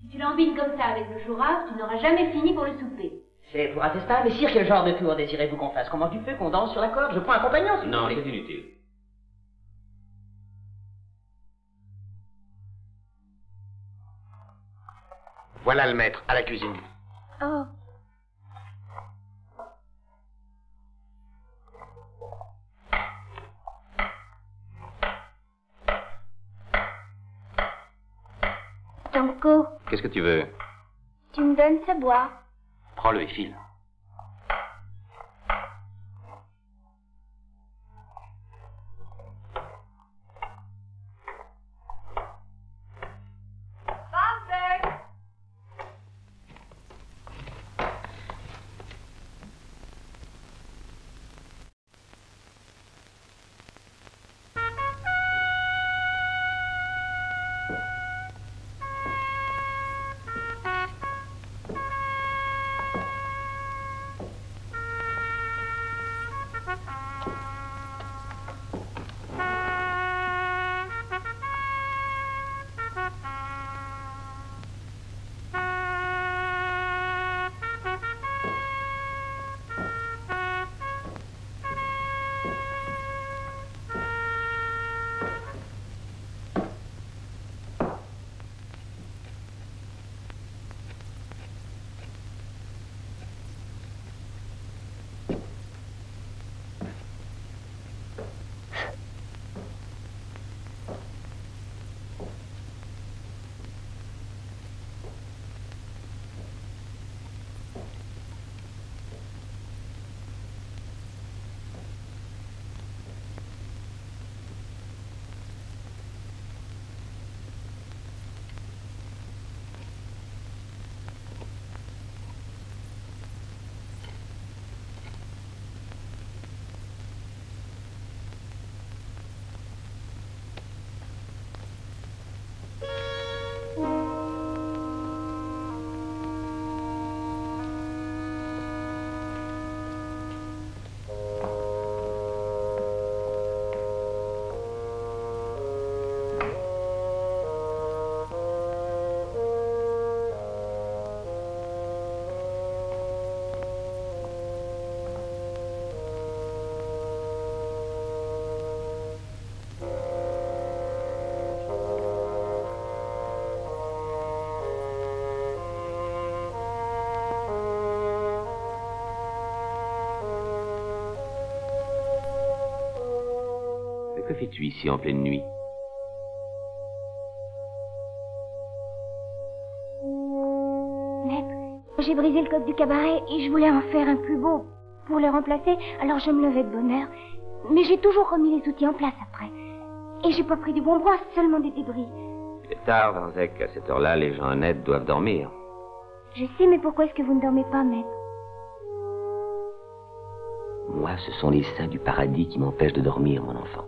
Si tu l'embines comme ça avec le chourave, tu n'auras jamais fini pour le souper. C'est pour un festin, messire, quel genre de tour désirez-vous qu'on fasse? Comment tu fais, qu'on danse sur la corde? Je prends un compagnon, s'il vous Non, plaît. c'est inutile. Voilà le maître, à la cuisine. Oh. Tanko, Qu'est-ce que tu veux? tu me donnes ce bois. Prends-le et file. Que fais-tu ici en pleine nuit? Maître, j'ai brisé le coq du cabaret et je voulais en faire un plus beau pour le remplacer, alors je me levais de bonne heure. Mais j'ai toujours remis les outils en place après. Et j'ai pas pris du bon bois, seulement des débris. C'est tard, Varzek. À cette heure-là, les gens honnêtes doivent dormir. Je sais, mais pourquoi est-ce que vous ne dormez pas, maître? Moi, ce sont les saints du paradis qui m'empêchent de dormir, mon enfant.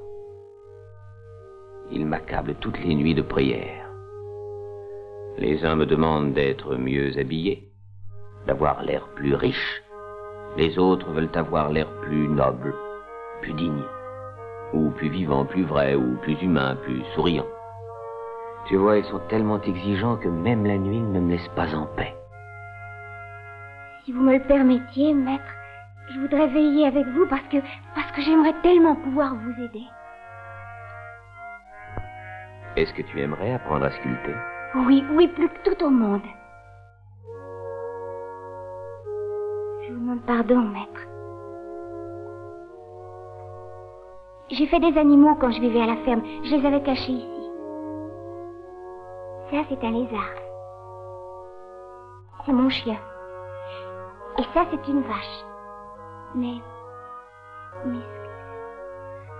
Ils m'accablent toutes les nuits de prière. Les uns me demandent d'être mieux habillé, d'avoir l'air plus riche. Les autres veulent avoir l'air plus noble, plus digne, ou plus vivant, plus vrai, ou plus humain, plus souriant. Tu vois, ils sont tellement exigeants que même la nuit, ils ne me laissent pas en paix. Si vous me le permettiez, maître, je voudrais veiller avec vous parce que j'aimerais tellement pouvoir vous aider. Est-ce que tu aimerais apprendre à sculpter? Oui, oui, plus que tout au monde. Je vous demande pardon, maître. J'ai fait des animaux quand je vivais à la ferme. Je les avais cachés ici. Ça, c'est un lézard. C'est mon chien. Et ça, c'est une vache. Mais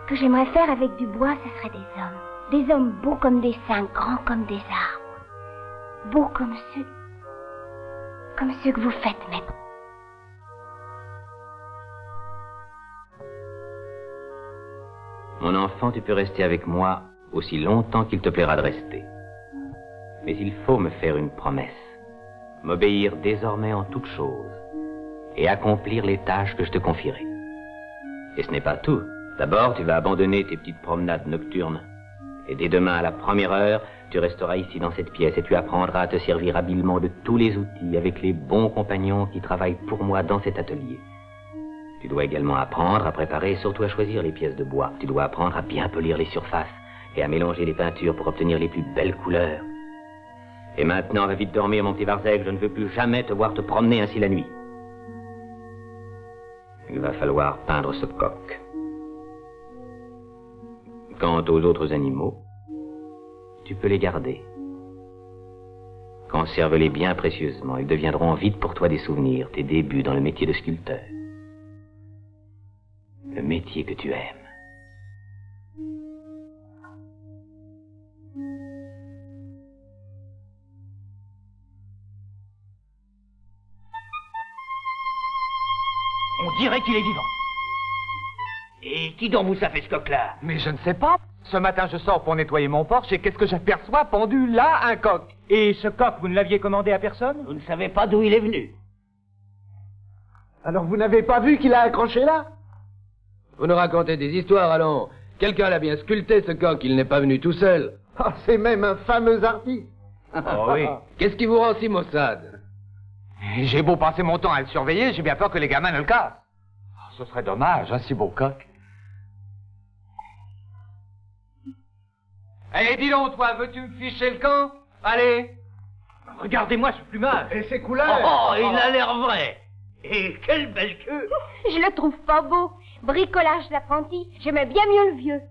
ce que j'aimerais faire avec du bois, ce serait des hommes. Des hommes beaux comme des saints, grands comme des arbres. Beaux comme ceux que vous faites, maître. Mon enfant, tu peux rester avec moi aussi longtemps qu'il te plaira de rester. Mais il faut me faire une promesse. M'obéir désormais en toutes choses et accomplir les tâches que je te confierai. Et ce n'est pas tout. D'abord, tu vas abandonner tes petites promenades nocturnes. Et dès demain à la première heure, tu resteras ici dans cette pièce et tu apprendras à te servir habilement de tous les outils avec les bons compagnons qui travaillent pour moi dans cet atelier. Tu dois également apprendre à préparer et surtout à choisir les pièces de bois. Tu dois apprendre à bien polir les surfaces et à mélanger les peintures pour obtenir les plus belles couleurs. Et maintenant, va vite dormir, mon petit Varzek. Je ne veux plus jamais te voir te promener ainsi la nuit. Il va falloir peindre ce coq. Quant aux autres animaux, tu peux les garder. Conserve-les bien précieusement. Ils deviendront vite pour toi des souvenirs, tes débuts dans le métier de sculpteur. Le métier que tu aimes. On dirait qu'il est vivant. Et qui donc vous a fait ce coq-là? Mais je ne sais pas. Ce matin, je sors pour nettoyer mon porche et qu'est-ce que j'aperçois? Pendu là, un coq. Et ce coq, vous ne l'aviez commandé à personne? Vous ne savez pas d'où il est venu. Alors vous n'avez pas vu qu'il a accroché là? Vous nous racontez des histoires, allons. Quelqu'un l'a bien sculpté, ce coq, il n'est pas venu tout seul. Ah, c'est même un fameux artiste. Oh oui. Qu'est-ce qui vous rend si maussade? J'ai beau passer mon temps à le surveiller, j'ai bien peur que les gamins ne le cassent. Oh, ce serait dommage, un si beau coq. Eh, dis donc, toi, veux-tu me ficher le camp? Allez. Regardez-moi ce plumage. Et ses couleurs. Oh, il a l'air vrai. Et quelle belle queue. Je le trouve pas beau. Bricolage d'apprenti. J'aimais bien mieux le vieux.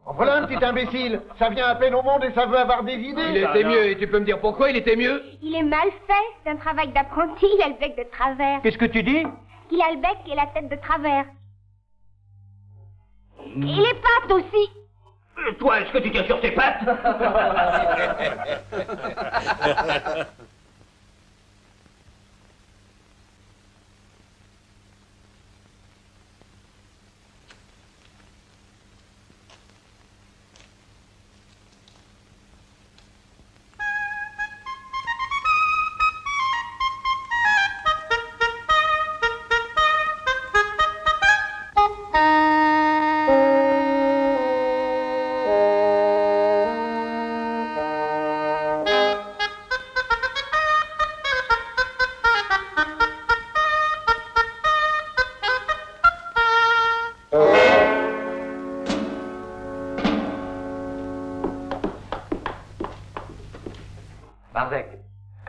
En voilà un petit imbécile. Ça vient à peine au monde et ça veut avoir des idées. Il était mieux, et tu peux me dire pourquoi il était mieux? Il est mal fait. C'est un travail d'apprenti. Il a le bec de travers. Qu'est-ce que tu dis? Il a le bec et la tête de travers. Et les pattes aussi. Toi, est-ce que tu tiens sur tes pattes?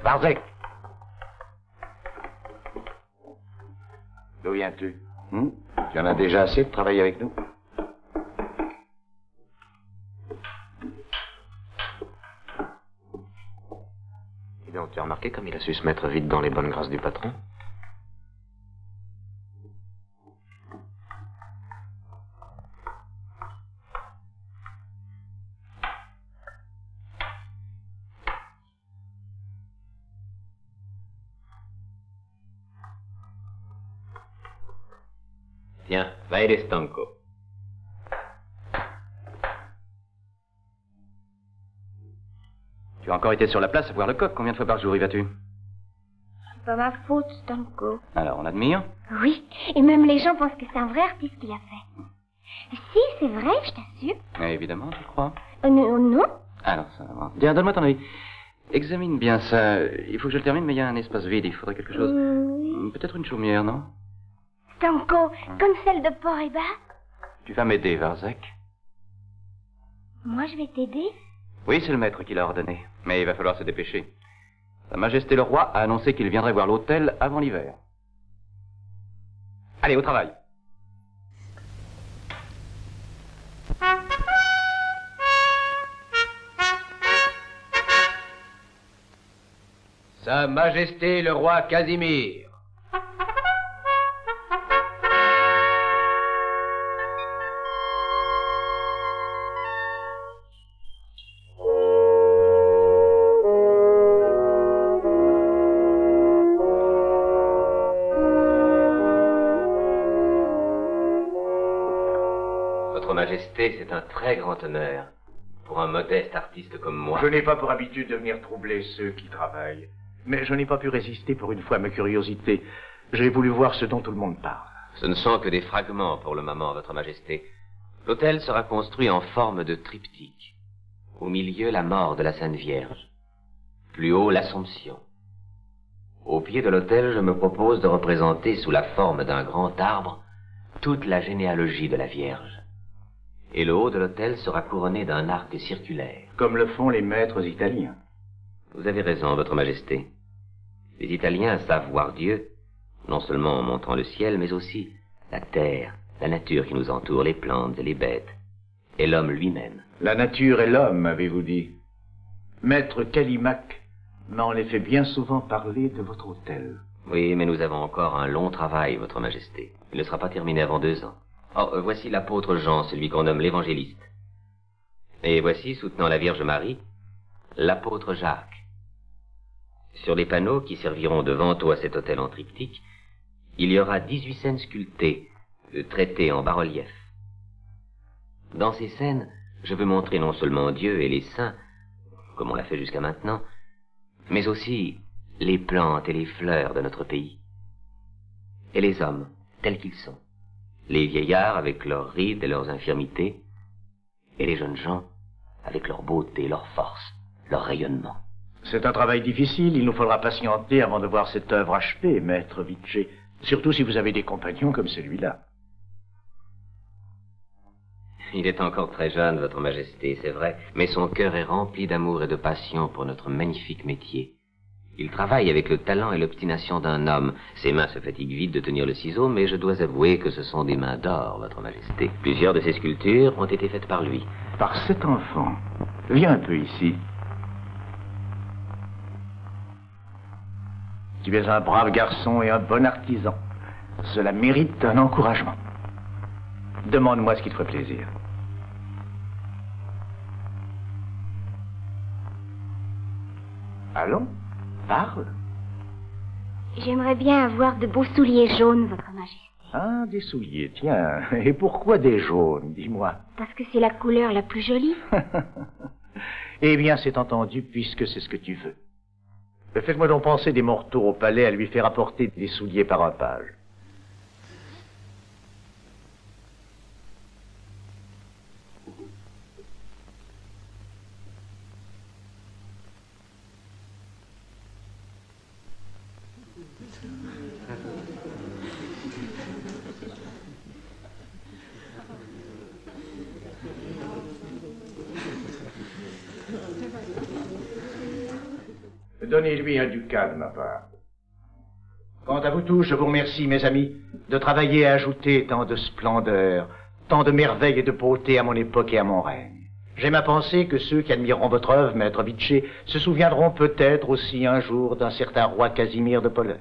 Varzek. D'où viens-tu? Tu en as déjà assez de travailler avec nous? Tu as remarqué comme il a su se mettre vite dans les bonnes grâces du patron? Tiens, va aider Stanko. Tu as encore été sur la place à voir le coq. Combien de fois par jour y vas-tu? C'est pas ma faute, Stanko. Alors, on admire? Oui, et même les gens pensent que c'est un vrai artiste qui l'a fait. Si, c'est vrai, je t'assure. Évidemment, je crois. Non. Alors, ça va. Tiens, donne-moi ton avis. Examine bien ça. Il faut que je le termine, mais il y a un espace vide. Il faudrait quelque chose. Peut-être une chaumière, non? Stanko, comme celle de Port et Bas. Tu vas m'aider, Varzek. Moi, je vais t'aider. Oui, c'est le maître qui l'a ordonné. Mais il va falloir se dépêcher. Sa Majesté le Roi a annoncé qu'il viendrait voir l'hôtel avant l'hiver. Allez, au travail. Sa Majesté le Roi Casimir. Votre Majesté, c'est un très grand honneur pour un modeste artiste comme moi. Je n'ai pas pour habitude de venir troubler ceux qui travaillent. Mais je n'ai pas pu résister pour une fois à ma curiosité. J'ai voulu voir ce dont tout le monde parle. Ce ne sont que des fragments pour le moment, Votre Majesté. L'hôtel sera construit en forme de triptyque. Au milieu, la mort de la Sainte Vierge. Plus haut, l'Assomption. Au pied de l'hôtel, je me propose de représenter sous la forme d'un grand arbre toute la généalogie de la Vierge. Et le haut de l'hôtel sera couronné d'un arc circulaire. Comme le font les maîtres italiens. Vous avez raison, Votre Majesté. Les Italiens savent voir Dieu, non seulement en montrant le ciel, mais aussi la terre, la nature qui nous entoure, les plantes et les bêtes, et l'homme lui-même. La nature et l'homme, avez-vous dit? Maître Callimaque m'a en effet bien souvent parlé de votre hôtel. Oui, mais nous avons encore un long travail, Votre Majesté. Il ne sera pas terminé avant 2 ans. Oh, voici l'apôtre Jean, celui qu'on nomme l'évangéliste. Et voici, soutenant la Vierge Marie, l'apôtre Jacques. Sur les panneaux qui serviront de vantaux à cet hôtel en triptyque, il y aura 18 scènes sculptées, traitées en bas-relief. Dans ces scènes, je veux montrer non seulement Dieu et les saints, comme on l'a fait jusqu'à maintenant, mais aussi les plantes et les fleurs de notre pays, et les hommes tels qu'ils sont, les vieillards avec leurs rides et leurs infirmités, et les jeunes gens avec leur beauté, leur force, leur rayonnement. C'est un travail difficile, il nous faudra patienter avant de voir cette œuvre achevée, maître Vicché, surtout si vous avez des compagnons comme celui-là. Il est encore très jeune, Votre Majesté, c'est vrai, mais son cœur est rempli d'amour et de passion pour notre magnifique métier. Il travaille avec le talent et l'obstination d'un homme. Ses mains se fatiguent vite de tenir le ciseau, mais je dois avouer que ce sont des mains d'or, Votre Majesté. Plusieurs de ses sculptures ont été faites par lui. Par cet enfant. Viens un peu ici. Tu es un brave garçon et un bon artisan. Cela mérite un encouragement. Demande-moi ce qui te ferait plaisir. Allons, parle. J'aimerais bien avoir de beaux souliers jaunes, Votre Majesté. Ah, des souliers, tiens. Et pourquoi des jaunes, dis-moi? Parce que c'est la couleur la plus jolie. Eh bien, c'est entendu, puisque c'est ce que tu veux. Faites-moi donc penser des mortaux au palais à lui faire apporter des souliers par un page. Donnez-lui un ducat de ma part. Quant à vous tous, je vous remercie, mes amis, de travailler à ajouter tant de splendeur, tant de merveilles et de beauté à mon époque et à mon règne. J'aime à penser que ceux qui admireront votre œuvre, maître Vichy, se souviendront peut-être aussi un jour d'un certain roi Casimir de Pologne.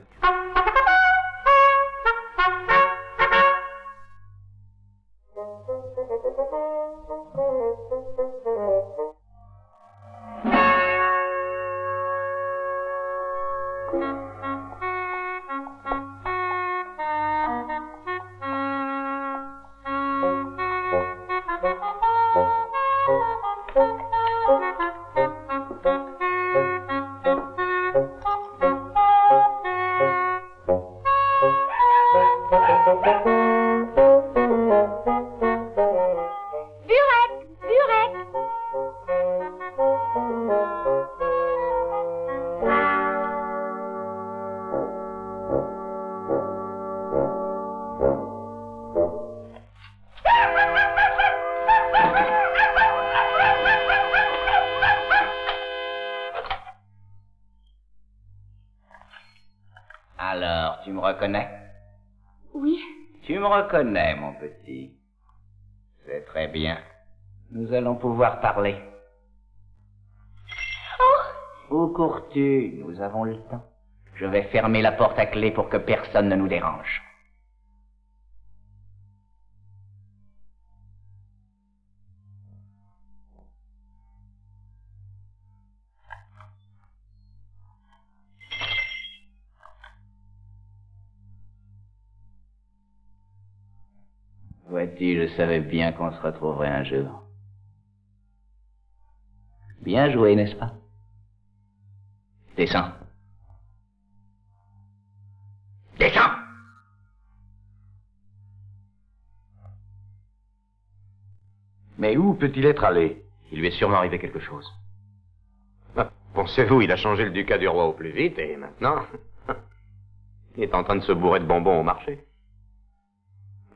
Alors, tu me reconnais? Oui. Tu me reconnais, mon petit. C'est très bien. Nous allons pouvoir parler. Oh! Où cours-tu? Nous avons le temps. Je vais fermer la porte à clé pour que personne ne nous dérange. Vois-tu, je savais bien qu'on se retrouverait un jour. Bien joué, n'est-ce pas? Descends. Descends! Mais où peut-il être allé? Il lui est sûrement arrivé quelque chose. Ah, pensez-vous, il a changé le ducat du roi au plus vite et maintenant, il est en train de se bourrer de bonbons au marché.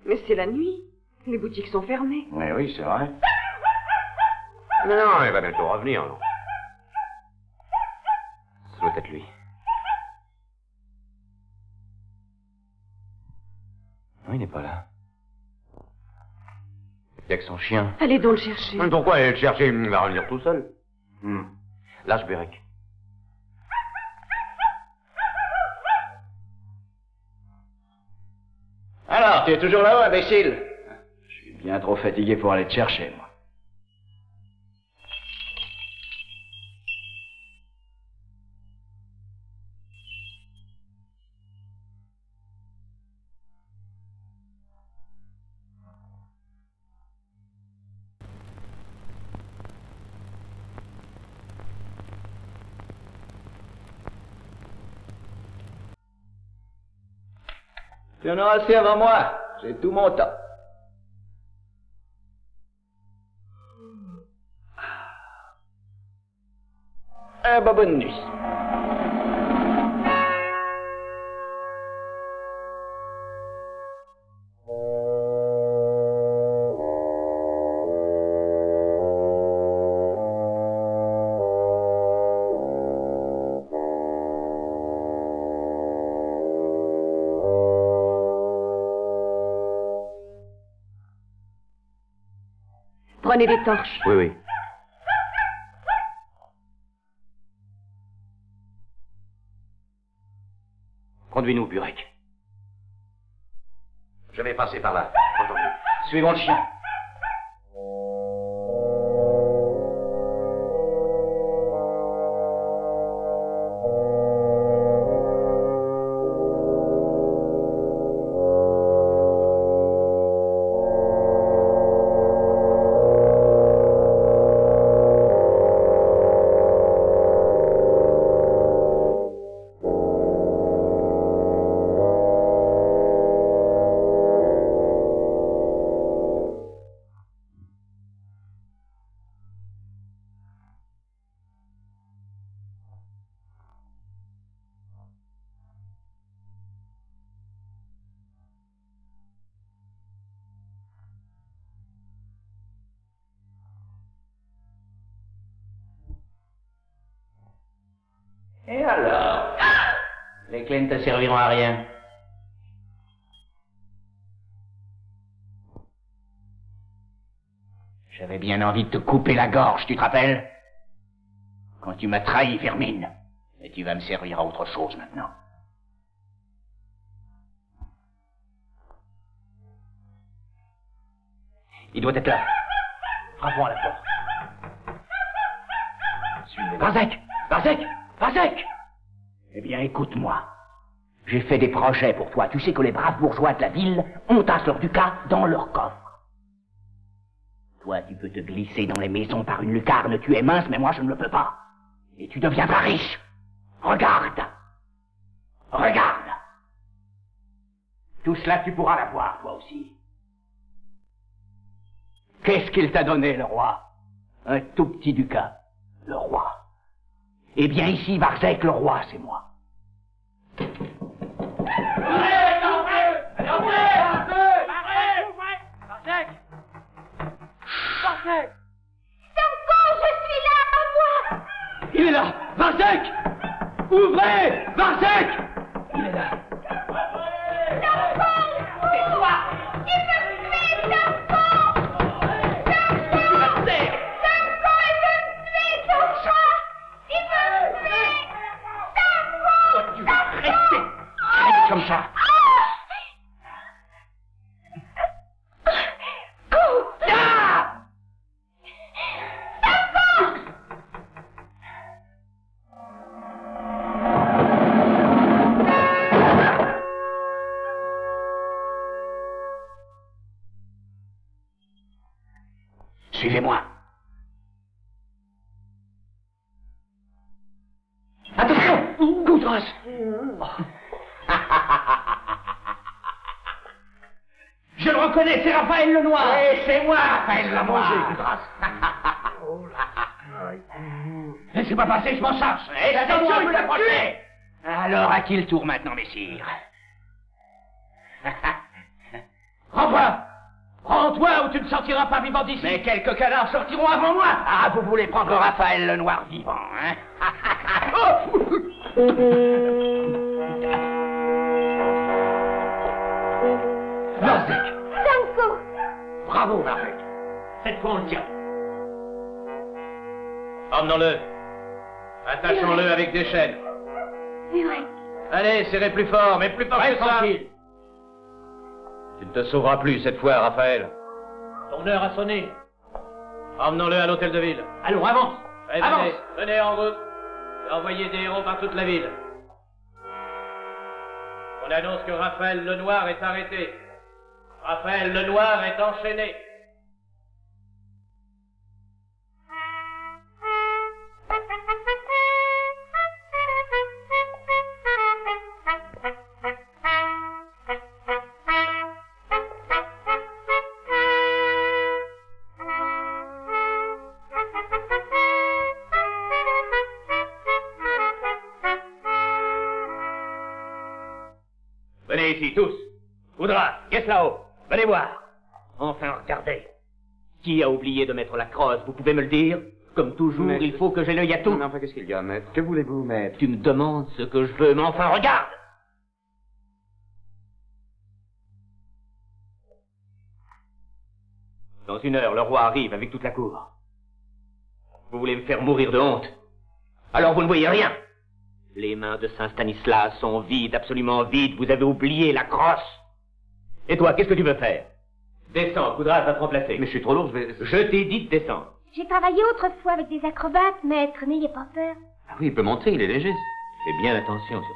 Mais c'est la nuit. Les boutiques sont fermées. Oui, c'est vrai. Mais non, il va bientôt revenir, non? Ça doit être lui. Non, il n'est pas là. Il n'y a que son chien. Allez donc le chercher. Mais pourquoi aller le chercher? Il va revenir tout seul. Lâche Burek. Alors, tu es toujours là-haut, imbécile? Je suis bien trop fatigué pour aller te chercher, moi. Tu en auras assez avant moi. J'ai tout mon temps. Bonne nuit. Prenez des torches. Oui, oui. Conduis-nous, Burek. Je vais passer par là. Entendu. Suivons le chien. Et alors? Les clés ne te serviront à rien. J'avais bien envie de te couper la gorge, tu te rappelles? Quand tu m'as trahi, vermine. Et tu vas me servir à autre chose maintenant. Il doit être là. Frappons à la porte. Varzek! Varzek! Varzek! Eh bien, écoute-moi. J'ai fait des projets pour toi. Tu sais que les braves bourgeois de la ville entassent leur ducat dans leur coffre. Toi, tu peux te glisser dans les maisons par une lucarne. Tu es mince, mais moi, je ne le peux pas. Et tu deviendras riche. Regarde. Regarde. Tout cela, tu pourras l'avoir, toi aussi. Qu'est-ce qu'il t'a donné, le roi? Un tout petit ducat. Le roi. Eh bien, ici, Varzek, le roi, c'est moi. Je suis là, à moi! Il est là! Varzek! Ouvrez! Varzek! Il est là. Tais-toi! Il me fait, Tanko! Tanko! Tanko, il me fait, ton chat! Il me fait! Tanko! Tu vas rester! Reste comme ça! Suivez-moi. Attention! Goudras! Je le reconnais, c'est Raphaël Lenoir! Oui, c'est moi, Raphaël Lenoir! Laissez-moi passer, je m'en charge! Attention, il vous l'approchez! Alors, à qui le tour maintenant, messire? Rends-toi! Rends-toi ou tu ne sortiras pas vivant d'ici! Mais quelques canards sortiront avant moi! Ah, vous voulez prendre Raphaël Lenoir vivant, hein? Varzek! Tanko! Bravo, Varzek! Cette fois, on le tient. Emmenons-le. Attachons-le avec des chaînes. Murek! Allez, serrez plus fort, mais plus fort que ça. Tranquille. Tu ne te sauveras plus cette fois, Raphaël. Ton heure a sonné. Emmenons-le à l'hôtel de ville. Allons, avance! Allez, Avance! venez, venez en route. Envoyez des héros par toute la ville. On annonce que Raphaël Lenoir est arrêté. Raphaël Lenoir est enchaîné. Venez ici, tous. Oudras, qu'est-ce là-haut? Venez voir. Enfin, regardez. Qui a oublié de mettre la crosse? Vous pouvez me le dire? Comme toujours, Mais- il faut que j'aie l'œil à tout. Mais enfin, qu'est-ce qu'il y a, maître? Que voulez-vous, maître? Tu me demandes ce que je veux, mais enfin, regarde! Dans une heure, le roi arrive avec toute la cour. Vous voulez me faire mourir de honte? Alors vous ne voyez rien. Les mains de Saint-Stanislas sont vides, absolument vides. Vous avez oublié la crosse. Et toi, qu'est-ce que tu veux faire? Descends, Coudras va te remplacer. Mais je suis trop lourd, je vais... Je t'ai dit de descendre. J'ai travaillé autrefois avec des acrobates, maître, n'ayez pas peur. Ah oui, il peut monter, il est léger. Fais bien attention, surtout.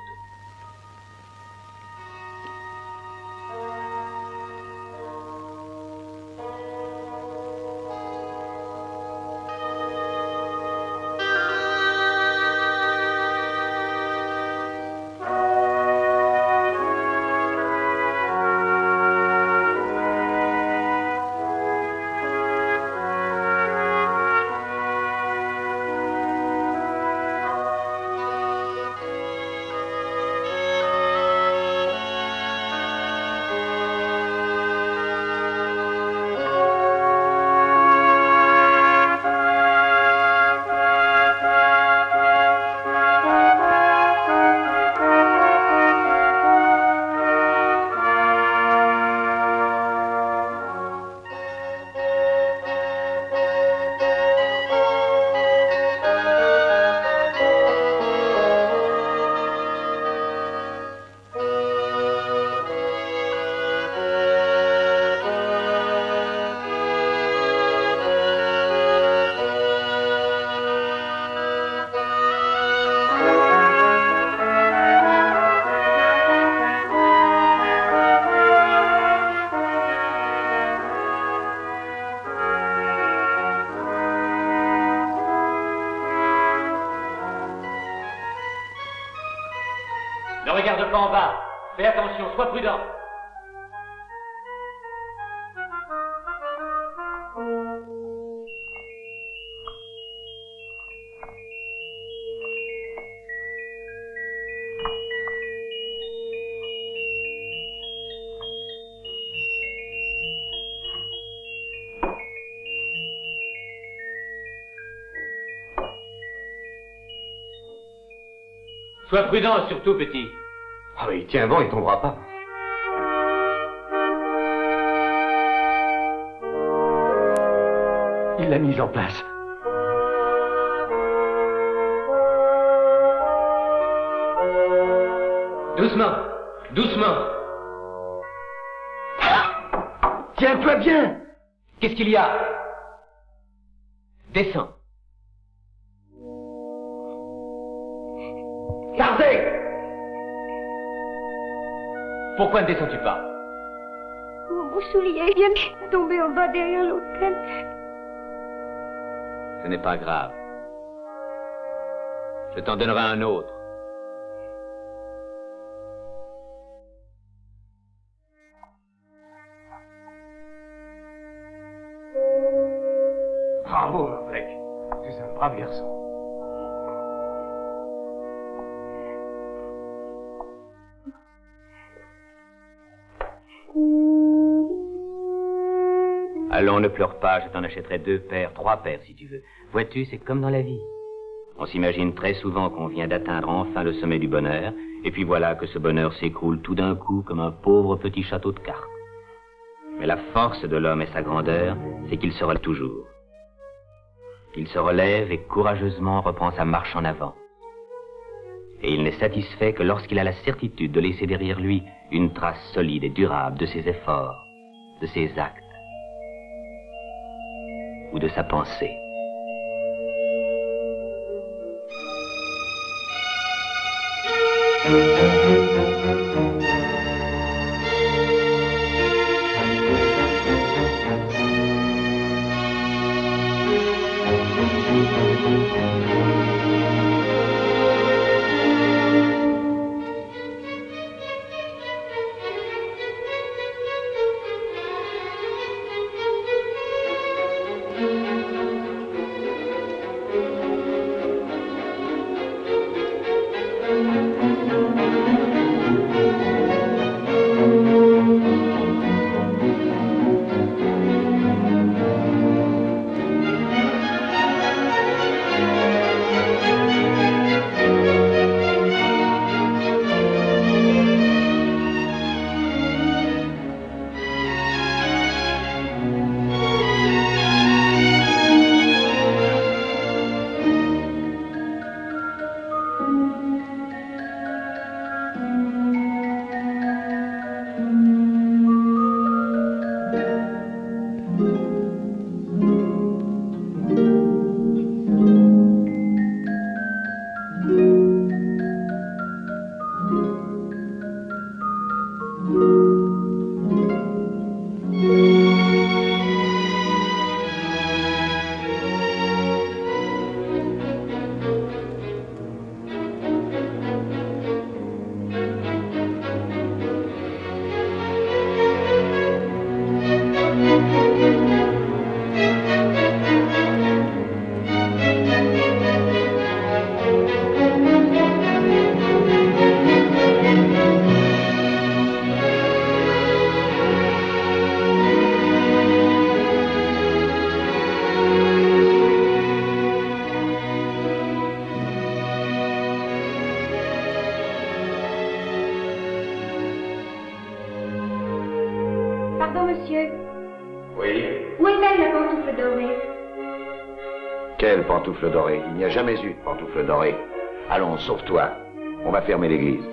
Ne regarde pas en bas. Fais attention, sois prudent. Sois prudent, surtout, petit. Ah oui, tiens bon, il tombera pas. Il l'a mise en place. Doucement, doucement. Tiens-toi bien. Qu'est-ce qu'il y a? Descends. Gardez! Pourquoi ne descends-tu pas? Mon soulier vient de tomber en bas derrière l'hôtel. Ce n'est pas grave. Je t'en donnerai un autre. Bravo, Black. Tu es un brave garçon. Allons, ne pleure pas, je t'en achèterai 2 paires, 3 paires si tu veux. Vois-tu, c'est comme dans la vie. On s'imagine très souvent qu'on vient d'atteindre enfin le sommet du bonheur, et puis voilà que ce bonheur s'écroule tout d'un coup comme un pauvre petit château de cartes. Mais la force de l'homme et sa grandeur, c'est qu'il se relève toujours. Il se relève et courageusement reprend sa marche en avant. Et il n'est satisfait que lorsqu'il a la certitude de laisser derrière lui une trace solide et durable de ses efforts, de ses actes, ou de sa pensée. Pardon, monsieur. Oui. Où est-elle, la pantoufle dorée? Quelle pantoufle dorée? Il n'y a jamais eu de pantoufle dorée. Allons, sauve-toi. On va fermer l'église.